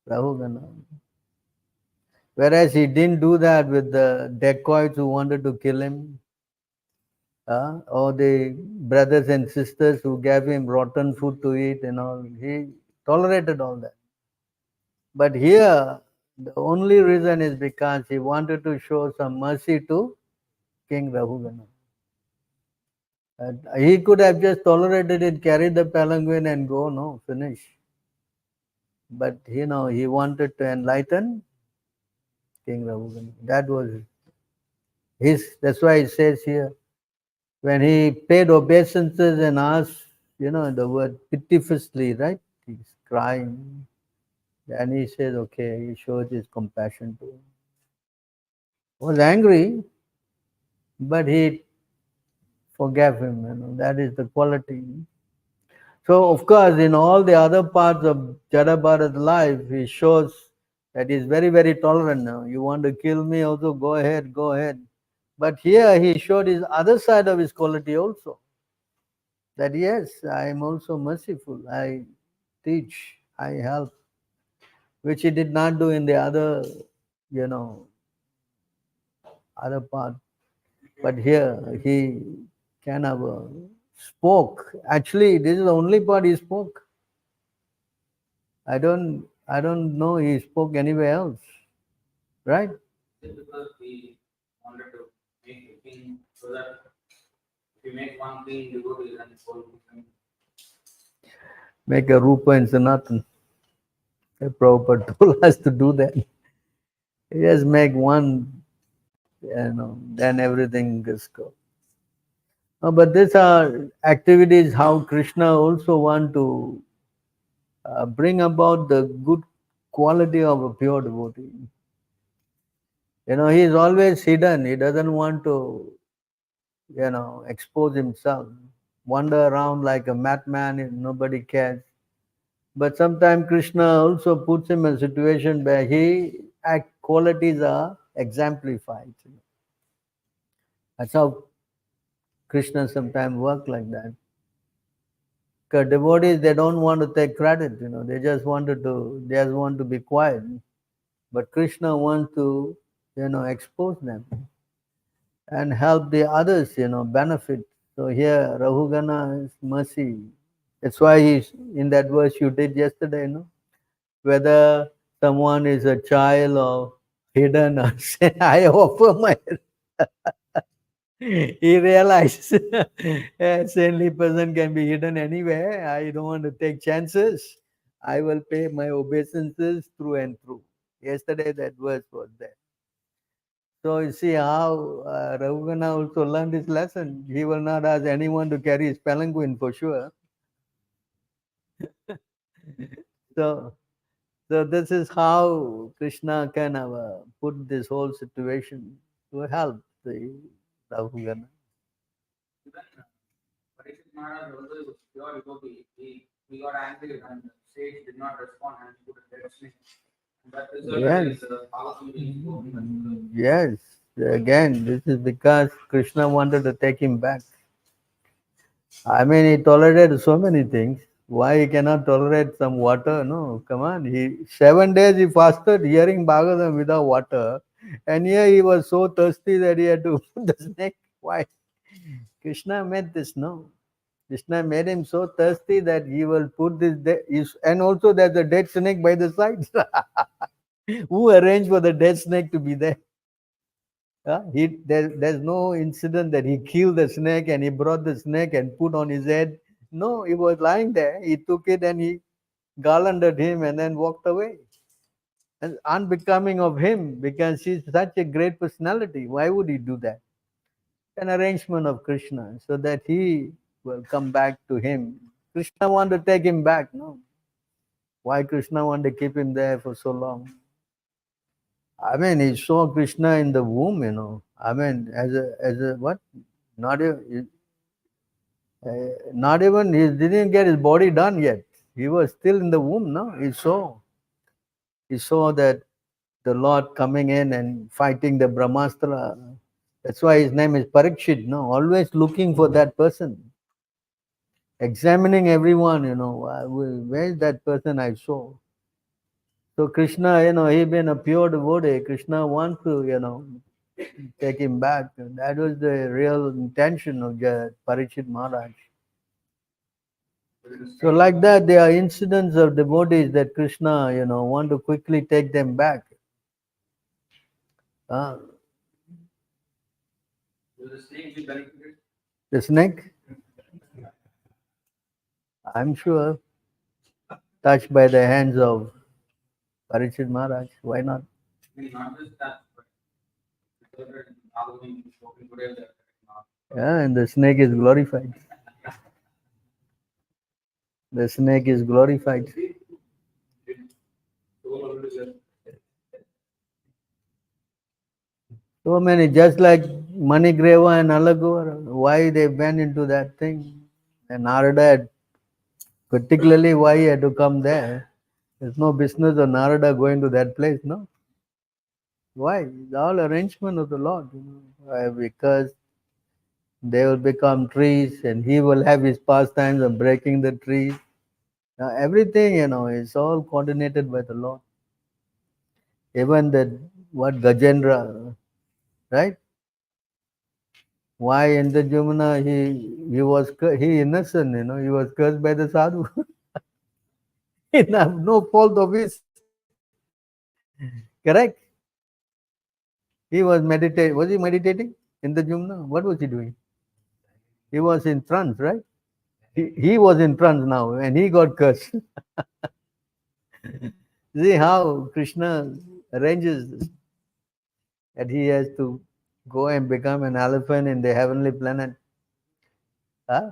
Speaker 1: Rahugana. Whereas he didn't do that with the dacoits who wanted to kill him, or the brothers and sisters who gave him rotten food to eat and all. He tolerated all that. But here, the only reason is because he wanted to show some mercy to King Rahugana. He could have just tolerated it, carried the palanquin and go, no, finish. But he wanted to enlighten King Rahugana. That was that's why it says here, when he paid obeisances and asked, the word pitilessly, right? He's crying. And he says, okay, he shows his compassion to him. Was angry, but he forgave him, that is the quality. So, of course, in all the other parts of Jada Bharat's life, he shows that he's very, very tolerant now. You want to kill me also, go ahead, go ahead. But here he showed his other side of his quality also. That yes, I am also merciful. I teach, I help, which he did not do in the you know, other part. But here he kind of spoke. Actually, this is the only part he spoke. I don't know he spoke anywhere else, right?
Speaker 2: Just because he wanted to make a king so that if you make one king devotee, then the whole kingdom.
Speaker 1: Make a Rupa and Sanatan. The Prabhupada told us to do that. Just make one, then everything just go. But these are activities how Krishna also want to bring about the good quality of a pure devotee. He is always hidden. He doesn't want to, expose himself. Wander around like a madman if nobody cares. But sometimes Krishna also puts him in a situation where he act qualities are exemplified. That's how Krishna sometimes work like that. Because devotees they don't want to take credit, they just want to be quiet. But Krishna wants to, expose them and help the others, benefit. So here Rahugana is mercy. That's why he's in that verse you did yesterday, whether someone is a child or hidden or say, I offer my he realized a saintly person can be hidden anywhere. I don't want to take chances. I will pay my obeisances through and through. Yesterday that verse was there. So you see how Rahugana also learned his lesson. He will not ask anyone to carry his palanquin for sure. So So this is how Krishna kind of put this whole situation to help the Rahugana.
Speaker 2: Even Parikshit Maharaj, although he was pure devotee, he got angry when the sage did not respond and he put a dead snake. And that resulted
Speaker 1: Yes.
Speaker 2: in the powerful being spoken.
Speaker 1: Yes. Again, this is because Krishna wanted to take him back. I mean, he tolerated so many things. Why he cannot tolerate some water? No, come on. 7 days he fasted, hearing Bhagavatam without water, and here he was so thirsty that he had to put the snake. Why? Krishna made this, no. Krishna made him so thirsty that he will put and also there's a dead snake by the side. Who arranged for the dead snake to be there? There's no incident that he killed the snake and he brought the snake and put on his head. No, he was lying there. He took it and he garlanded him and then walked away. And unbecoming of him because he's such a great personality. Why would he do that? An arrangement of Krishna so that he will come back to him. Krishna want to take him back. No. Why Krishna want to keep him there for so long? I mean, he saw Krishna in the womb. I mean, as a what? Not even, not even he didn't get his body done yet. He was still in the womb. No, he saw that the Lord coming in and fighting the Brahmastra. That's why his name is Parikshit. No, always looking for that person, examining everyone. Where is that person I saw? So Krishna, he been a pure devotee. Krishna wants to, take him back. That was the real intention of Parikshit Maharaj. So like that, there are incidents of devotees that Krishna, want to quickly take them back. Uh,
Speaker 2: Will the snake be benefited?
Speaker 1: the snake, I'm sure, touched by the hands of Parikshit Maharaj. Why not?
Speaker 2: I mean, not just that, but resulted in powerful being spoken today.
Speaker 1: Yeah, and the snake is glorified. The snake is glorified. So many, just like Manigreva and Alagur, why they went into that thing. And Narada, particularly why he had to come there. There's no business of Narada going to that place, no? Why? It's all arrangement of the Lord. Why? Because they will become trees and he will have his pastimes of breaking the trees. Now everything, is all coordinated by the Lord. Even that, what Gajendra, right? Why in the Jumuna he innocent, he was cursed by the sadhu. No fault of his. Correct? He was meditating. Was he meditating in the Jumna? What was he doing? He was in trance, right? He was in trance now and he got cursed. See how Krishna arranges this, that he has to go and become an elephant in the heavenly planet. Huh?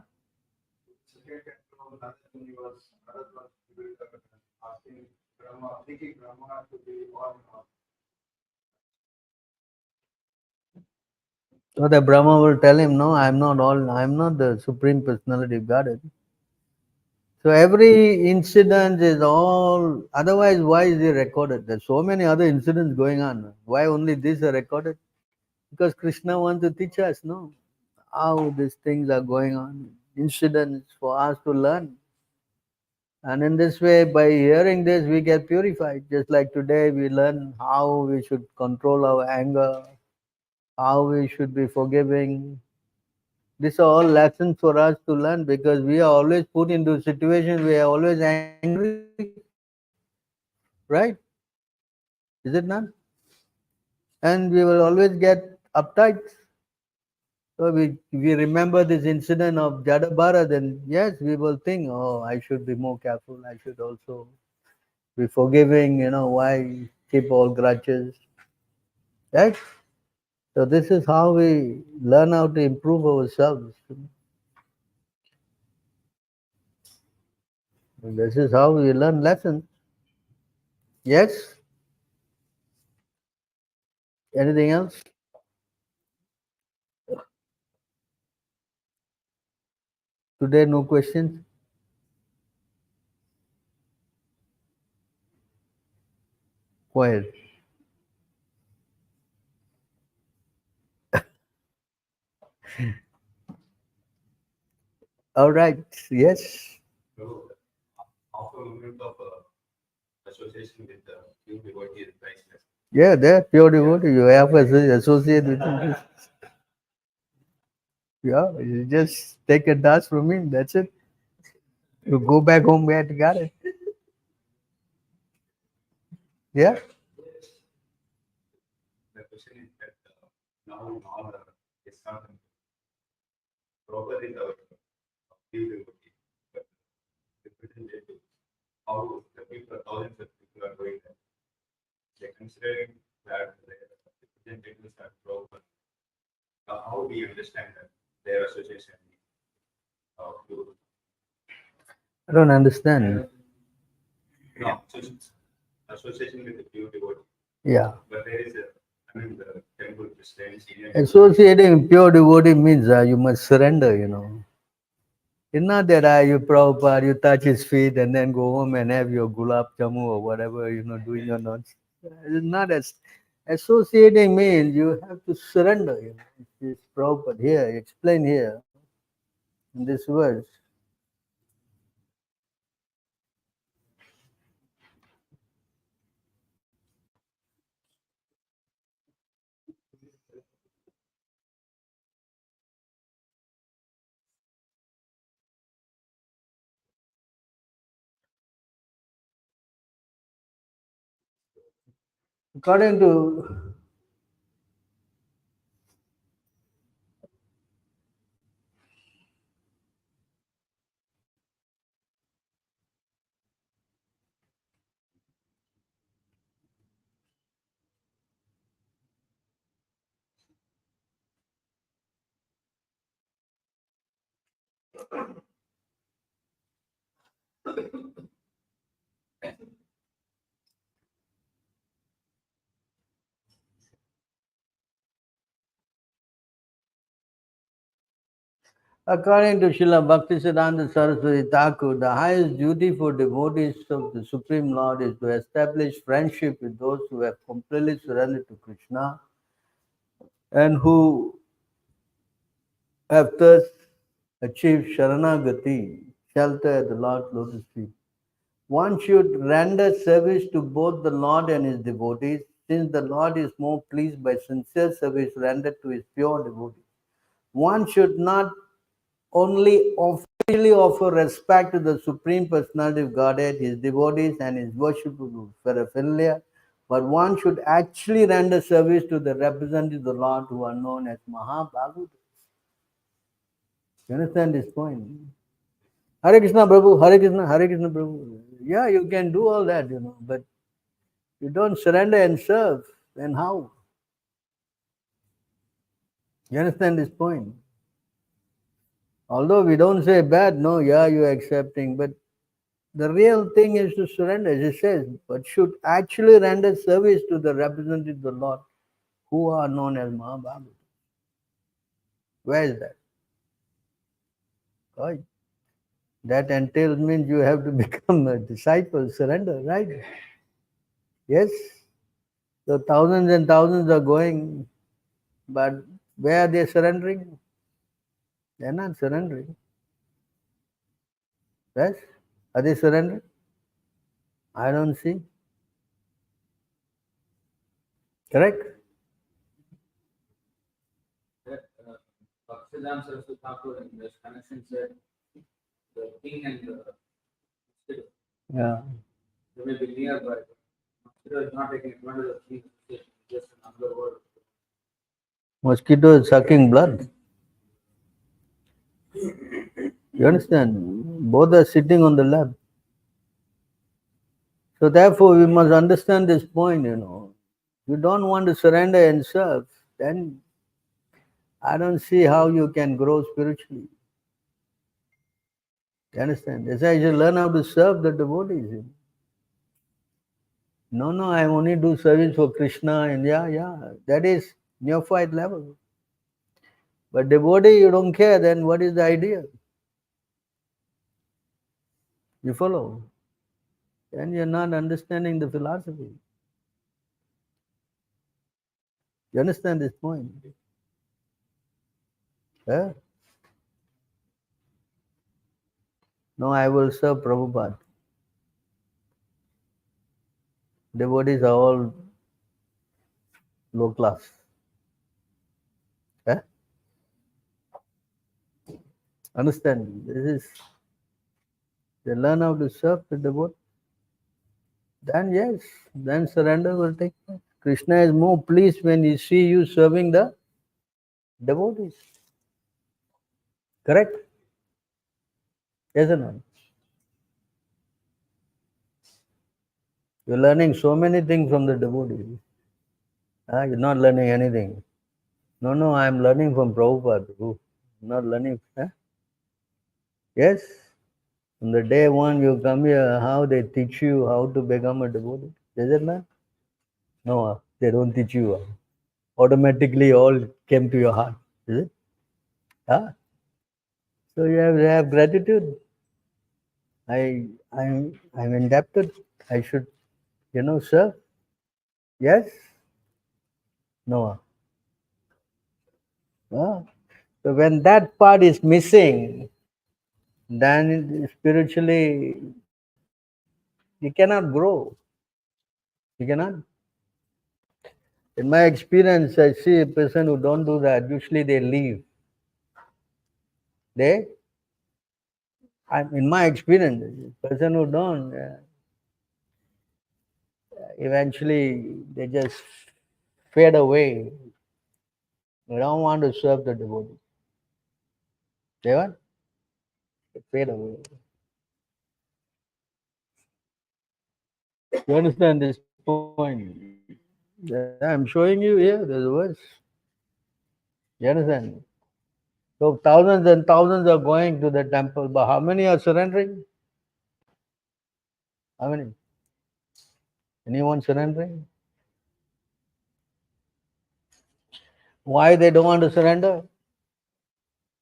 Speaker 1: So the Brahma will tell him, no, I'm not the Supreme Personality of Godhead. So every incident is all, otherwise why is it recorded? There's so many other incidents going on. Why only these are recorded? Because Krishna wants to teach us, no, how these things are going on. Incidents for us to learn. And in this way, by hearing this, we get purified. Just like today, we learn how we should control our anger, how we should be forgiving. These are all lessons for us to learn because we are always put into situations we are always angry. Right? Is it not? And we will always get uptight. So we remember this incident of Jadabhara, then yes, we will think, oh, I should be more careful. I should also be forgiving, why keep all grudges? Right? So this is how we learn how to improve ourselves. And this is how we learn lessons. Yes? Anything else? Today, no questions? Quiet. All right. Yes. Yeah, they're pure devotee. You have to associate with them. Yeah, you just take a dust from him. That's it. You go back home where you got it. Yeah. I don't understand. Yeah. Associating pure devotee means you must surrender. It's not that you Prabhupada, you touch his feet and then go home and have your gulab jamu or whatever, doing your nonsense. It's not as associating means you have to surrender. It's Prabhupada here, explain here in this verse. According to According to Srila Bhaktisiddhanta Saraswati Thakur, the highest duty for devotees of the Supreme Lord is to establish friendship with those who have completely surrendered to Krishna and who have thus achieved Sharanagati, shelter at the Lord's lotus feet. One should render service to both the Lord and his devotees, since the Lord is more pleased by sincere service rendered to his pure devotees. One should not only officially offer respect to the Supreme Personality of Godhead, his devotees, and his worshipful paraphernalia, But one should actually render service to the representatives of the Lord who are known as Mahabhagutas. You understand this point? Hare Krishna Prabhu, Hare Krishna Prabhu. Yeah, you can do all that, but you don't surrender and serve, then how? You understand this point? Although we don't say bad, no, yeah, you're accepting, but the real thing is to surrender, as it says, but should actually render service to the representatives of the Lord who are known as Mahabhagutas. Where is that? Right? That entails means you have to become a disciple, surrender, right? Yes? So thousands and thousands are going, but where are they surrendering? They're not surrendering. Yes? Are they surrendering? I don't see. Correct?
Speaker 2: Bhaktisiddhanta Saraswati Thakur in this connection said the king and the mosquito,
Speaker 1: Yeah.
Speaker 2: they may be nearby, but mosquito is not taking advantage of king's position, just another word.
Speaker 1: Mosquito is sucking blood. You understand? Both are sitting on the lap. So therefore, we must understand this point, You don't want to surrender and serve, then I don't see how you can grow spiritually. You understand? That's why you should learn how to serve the devotees. No, I only do service for Krishna, and yeah, that is neophyte level. But devotee, you don't care, then what is the idea? You follow? Then you're not understanding the philosophy. You understand this point? Huh? No, I will serve Prabhupada. Devotees are all low class. Huh? Understand? They learn how to serve the devotee. Then yes, then surrender will take place. Krishna is more pleased when he see you serving the devotees. Correct? Yes or no? You're learning so many things from the devotees. You're not learning anything. No, I'm learning from Prabhupada. I'm not learning. Huh? Yes? From the day one you come here, how they teach you how to become a devotee. Is it not? No, they don't teach you. Automatically all came to your heart. Is it? Huh? So you have to have gratitude. I'm indebted. I should, serve. Yes? No. So when that part is missing, then spiritually you cannot grow. You cannot. In my experience, I see a person who don't do that. Usually they leave. In my experience, person who don't, eventually they just fade away. They don't want to serve the devotee. They what? They fade away. You understand this point? Yeah, I'm showing you here. There's a verse. You understand? So thousands and thousands are going to the temple, but how many are surrendering? How many? Anyone surrendering? Why they don't want to surrender?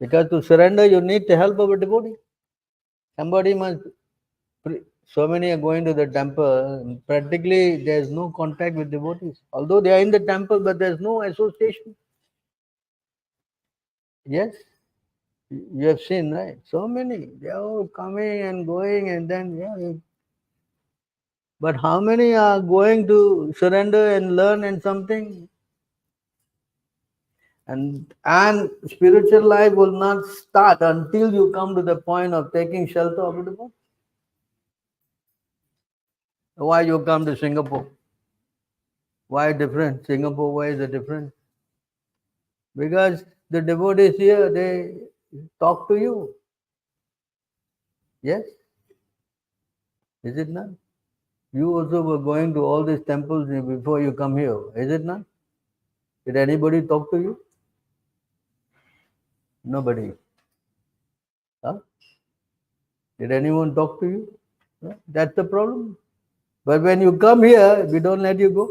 Speaker 1: Because to surrender, you need the help of a devotee. Somebody must. So many are going to the temple. Practically, there is no contact with devotees. Although they are in the temple, but there is no association. Yes, you have seen, right? So many. They are all coming and going, and then But how many are going to surrender and learn and something? And spiritual life will not start until you come to the point of taking shelter of the devotee. Why you come to Singapore? Why different? Singapore, why is it different? Because the devotees here, they talk to you. Yes? Is it not? You also were going to all these temples before you come here. Is it not? Did anybody talk to you? Nobody. Huh? Did anyone talk to you? No? That's the problem. But when you come here, we don't let you go.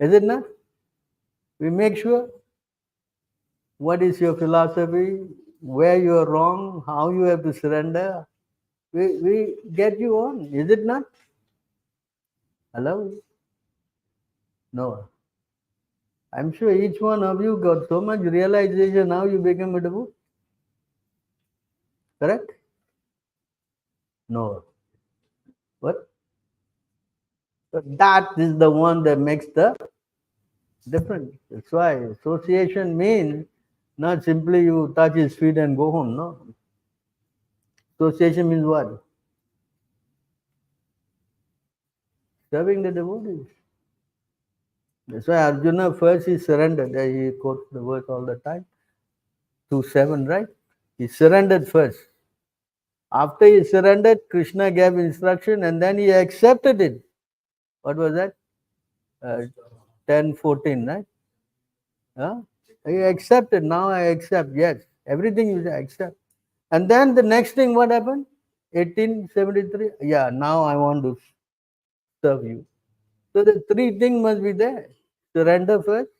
Speaker 1: Is it not? We make sure what is your philosophy, where you are wrong, how you have to surrender. We get you on. Is it not? Hello? No. I'm sure each one of you got so much realization now you become a devotee. Correct? No. What? So that is the one that makes the difference. That's why association means not simply you touch his feet and go home. No. Association means what? Serving the devotees. That's why Arjuna first he surrendered. He quotes the verse all the time. 2:7, right? He surrendered first. After he surrendered, Krishna gave instruction and then he accepted it. What was that? 10:14, right? Huh? He accepted. Now I accept. Yes. Everything you say, accept. And then the next thing, what happened? 1873. Yeah, now I want to serve you. So the three things must be there. Surrender first,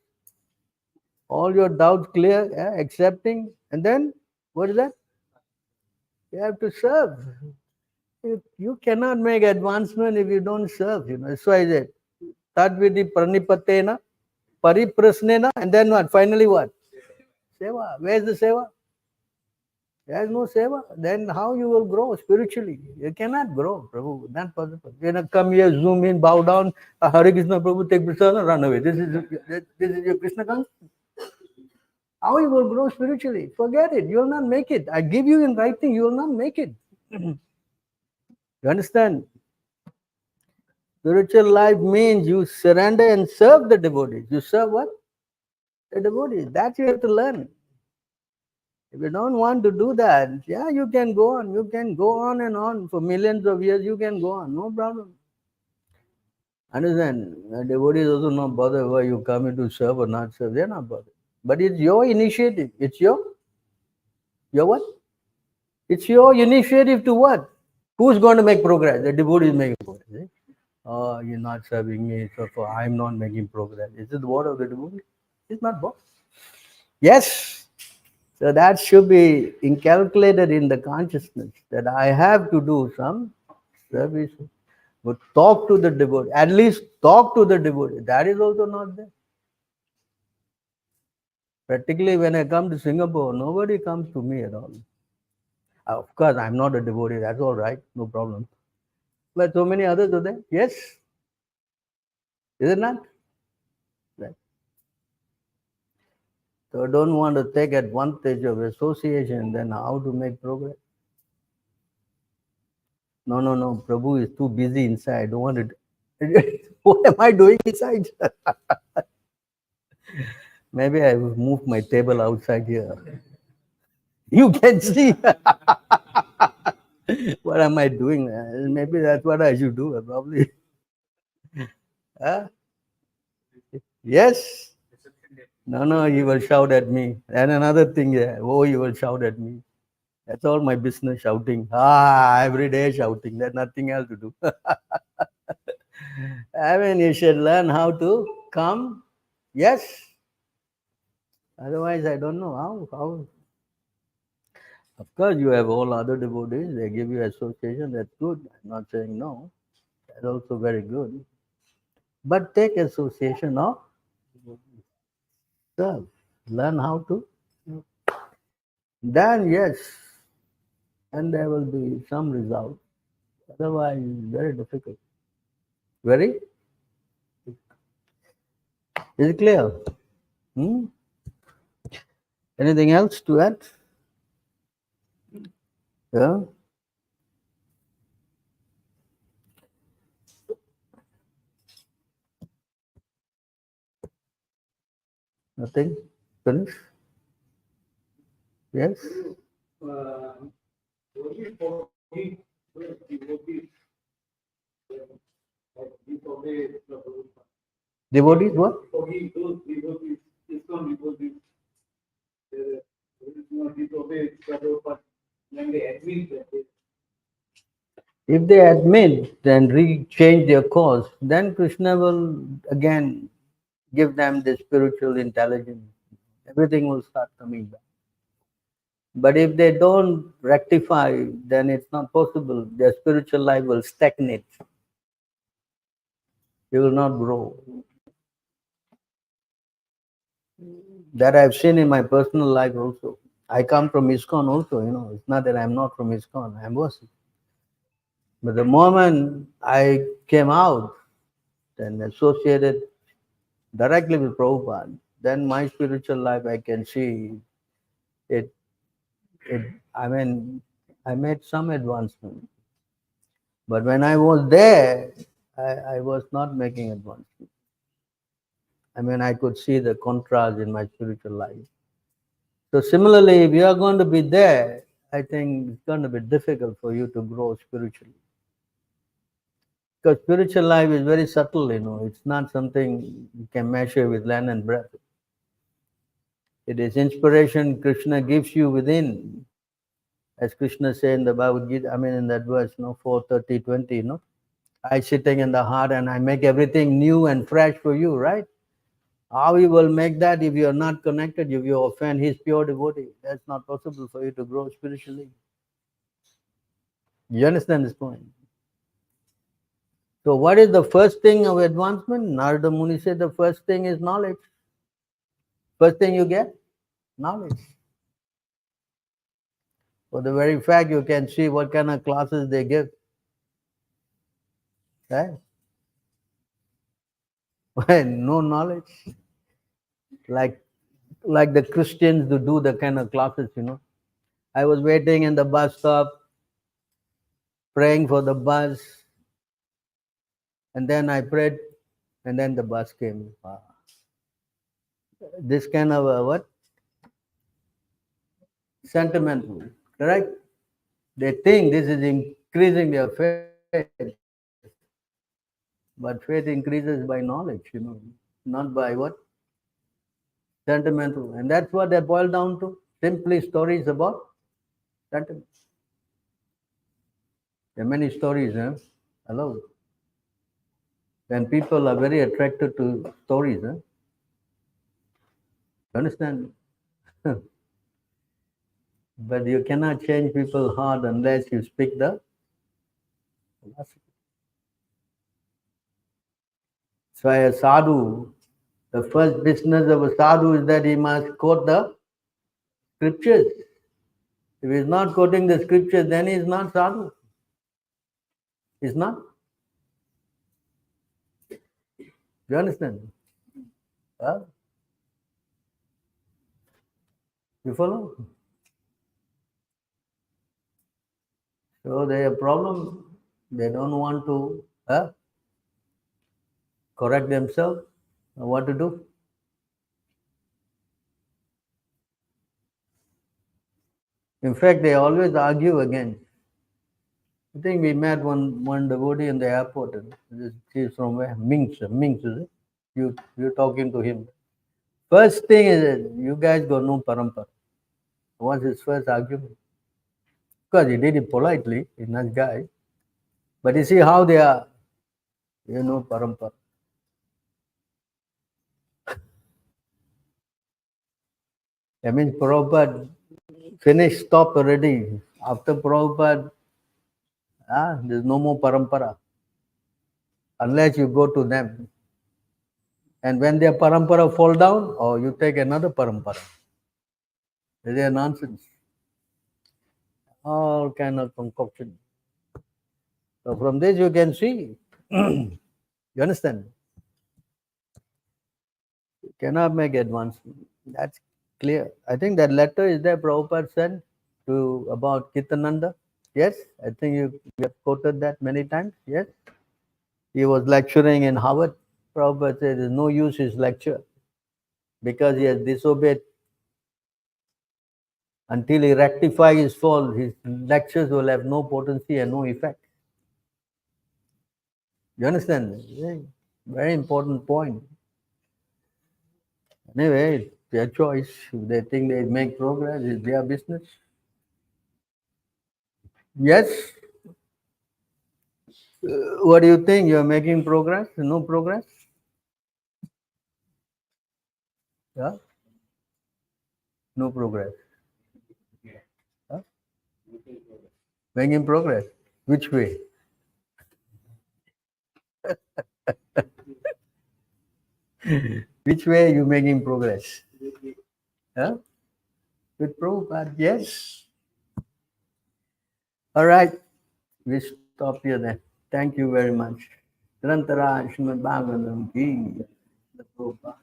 Speaker 1: all your doubts clear, yeah, accepting, and then what is that? You have to serve. You cannot make advancement if you don't serve. That's why I said, Tadvidi pranipatena, pariprasnena, and then what? Finally what? Seva. Where's the seva? There is no seva. Then how you will grow spiritually? You cannot grow, Prabhu. Not possible. Come here, zoom in, bow down, Hare Krishna, Prabhu, take prasadam, run away. This is your Krishna consciousness. How you will grow spiritually? Forget it. You will not make it. I give you in writing, you will not make it. You understand? Spiritual life means you surrender and serve the devotees. You serve what? The devotees. That you have to learn. If you don't want to do that, yeah, you can go on. You can go on and on for millions of years. You can go on. No problem. Understand? The devotees also not bothered whether you come in to serve or not serve. They're not bothered. But it's your initiative. It's your what? It's your initiative to what? Who's going to make progress? The devotee is making progress. Eh? Oh, you're not serving me, so I'm not making progress. Is it the word of the devotee? It's not boss. Yes. So that should be inculcated in the consciousness that I have to do some service. But talk to the devotee. At least talk to the devotee. That is also not there. Practically, when I come to Singapore, nobody comes to me at all. Of course, I'm not a devotee. That's all right. No problem. But so many others are there. Yes. Is it not? Right. So I don't want to take advantage of association, then how to make progress? No. Prabhu is too busy inside. I don't want to. What am I doing inside? Maybe I will move my table outside here. You can see. What am I doing? Maybe that's what I should do, probably. Huh? Yes. No, he will shout at me. And another thing, yeah, he will shout at me. That's all my business, shouting. Every day shouting. There's nothing else to do. I mean, you should learn how to come. Yes. Otherwise, I don't know how. Of course, you have all other devotees. They give you association. That's good. I'm not saying no. That's also very good. But take association of serve. Learn how to. Then, yes, and there will be some result. Otherwise, very difficult. Very? Is it clear? Anything else to add? Yeah? Nothing? Finish? Yes?
Speaker 3: Uh, only forgive devotees, disobey the Lord.
Speaker 1: Devotees what?
Speaker 3: Forgive those devotees, ISKCON devotees, there is no disobey the Lord, but when they admit that they
Speaker 1: If they admit, then change their course, then Krishna will again give them the spiritual intelligence. Everything will start coming back. But if they don't rectify, then it's not possible. Their spiritual life will stagnate. It will not grow. That I've seen in my personal life also. I come from ISKCON also, It's not that I'm not from ISKCON. I was. But the moment I came out and associated directly with Prabhupada, then my spiritual life I can see it. It. I mean, I made some advancement. But when I was there, I was not making advancement. I mean, I could see the contrast in my spiritual life. So similarly, if you are going to be there, I think it's going to be difficult for you to grow spiritually. Because spiritual life is very subtle, It's not something you can measure with land and breath. It is inspiration Krishna gives you within. As Krishna said in the Bhagavad Gita, I mean in that verse, 4:30, 20, I sitting in the heart and I make everything new and fresh for you, right? How you will make that if you are not connected, if you offend his pure devotee? That's not possible for you to grow spiritually. You understand this point? So what is the first thing of advancement? Narada Muni said the first thing is knowledge. First thing you get? Knowledge. For the very fact you can see what kind of classes they give. Right? When no knowledge. Like the Christians to do the kind of classes. I was waiting in the bus stop, praying for the bus, and then I prayed, and then the bus came. This kind of what? Sentimental, correct? They think this is increasing their faith, but faith increases by knowledge, not by what? Sentimental. And that's what they boil down to. Simply stories about sentiment. There are many stories, Hello. When people are very attracted to stories, You understand? But you cannot change people's heart unless you speak the philosophy. So a sadhu, the first business of a sadhu is that he must quote the scriptures. If he is not quoting the scriptures, then he is not sadhu. He's not. You understand? Huh? You follow? So they have a problem. They don't want to correct themselves. What to do? In fact, they always argue again. I think we met one devotee in the airport. He's from where? Minsk, is it? You're talking to him. First thing is that you guys got no parampara. What's his first argument? Because he did it politely, he's a nice guy. But you see how they are, parampara. That means Prabhupada finished, stop already. After Prabhupada, there's no more parampara. Unless you go to them. And when their parampara fall down, you take another parampara. They are nonsense. All kind of concoction. So from this you can see, you understand? You cannot make advancement. That's clear. I think that letter is there Prabhupada sent to about Kitananda. Yes, I think you have quoted that many times. Yes. He was lecturing in Harvard. Prabhupada said there's no use his lecture. because he has disobeyed. Until he rectifies his fault, his lectures will have no potency and no effect. You understand? Very, very important point. Anyway, it's their choice. If they think they make progress, it's their business. Yes. What do you think? You're making progress? No progress? Yeah? No progress. Huh? Making progress. Which way? Which way are you making progress? Huh? With Prabhupada? Yes. All right. We stop here then. Thank you very much. Nirantara Srimad Bhagavatam ki. Prabhupada.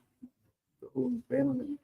Speaker 1: Om Premanand.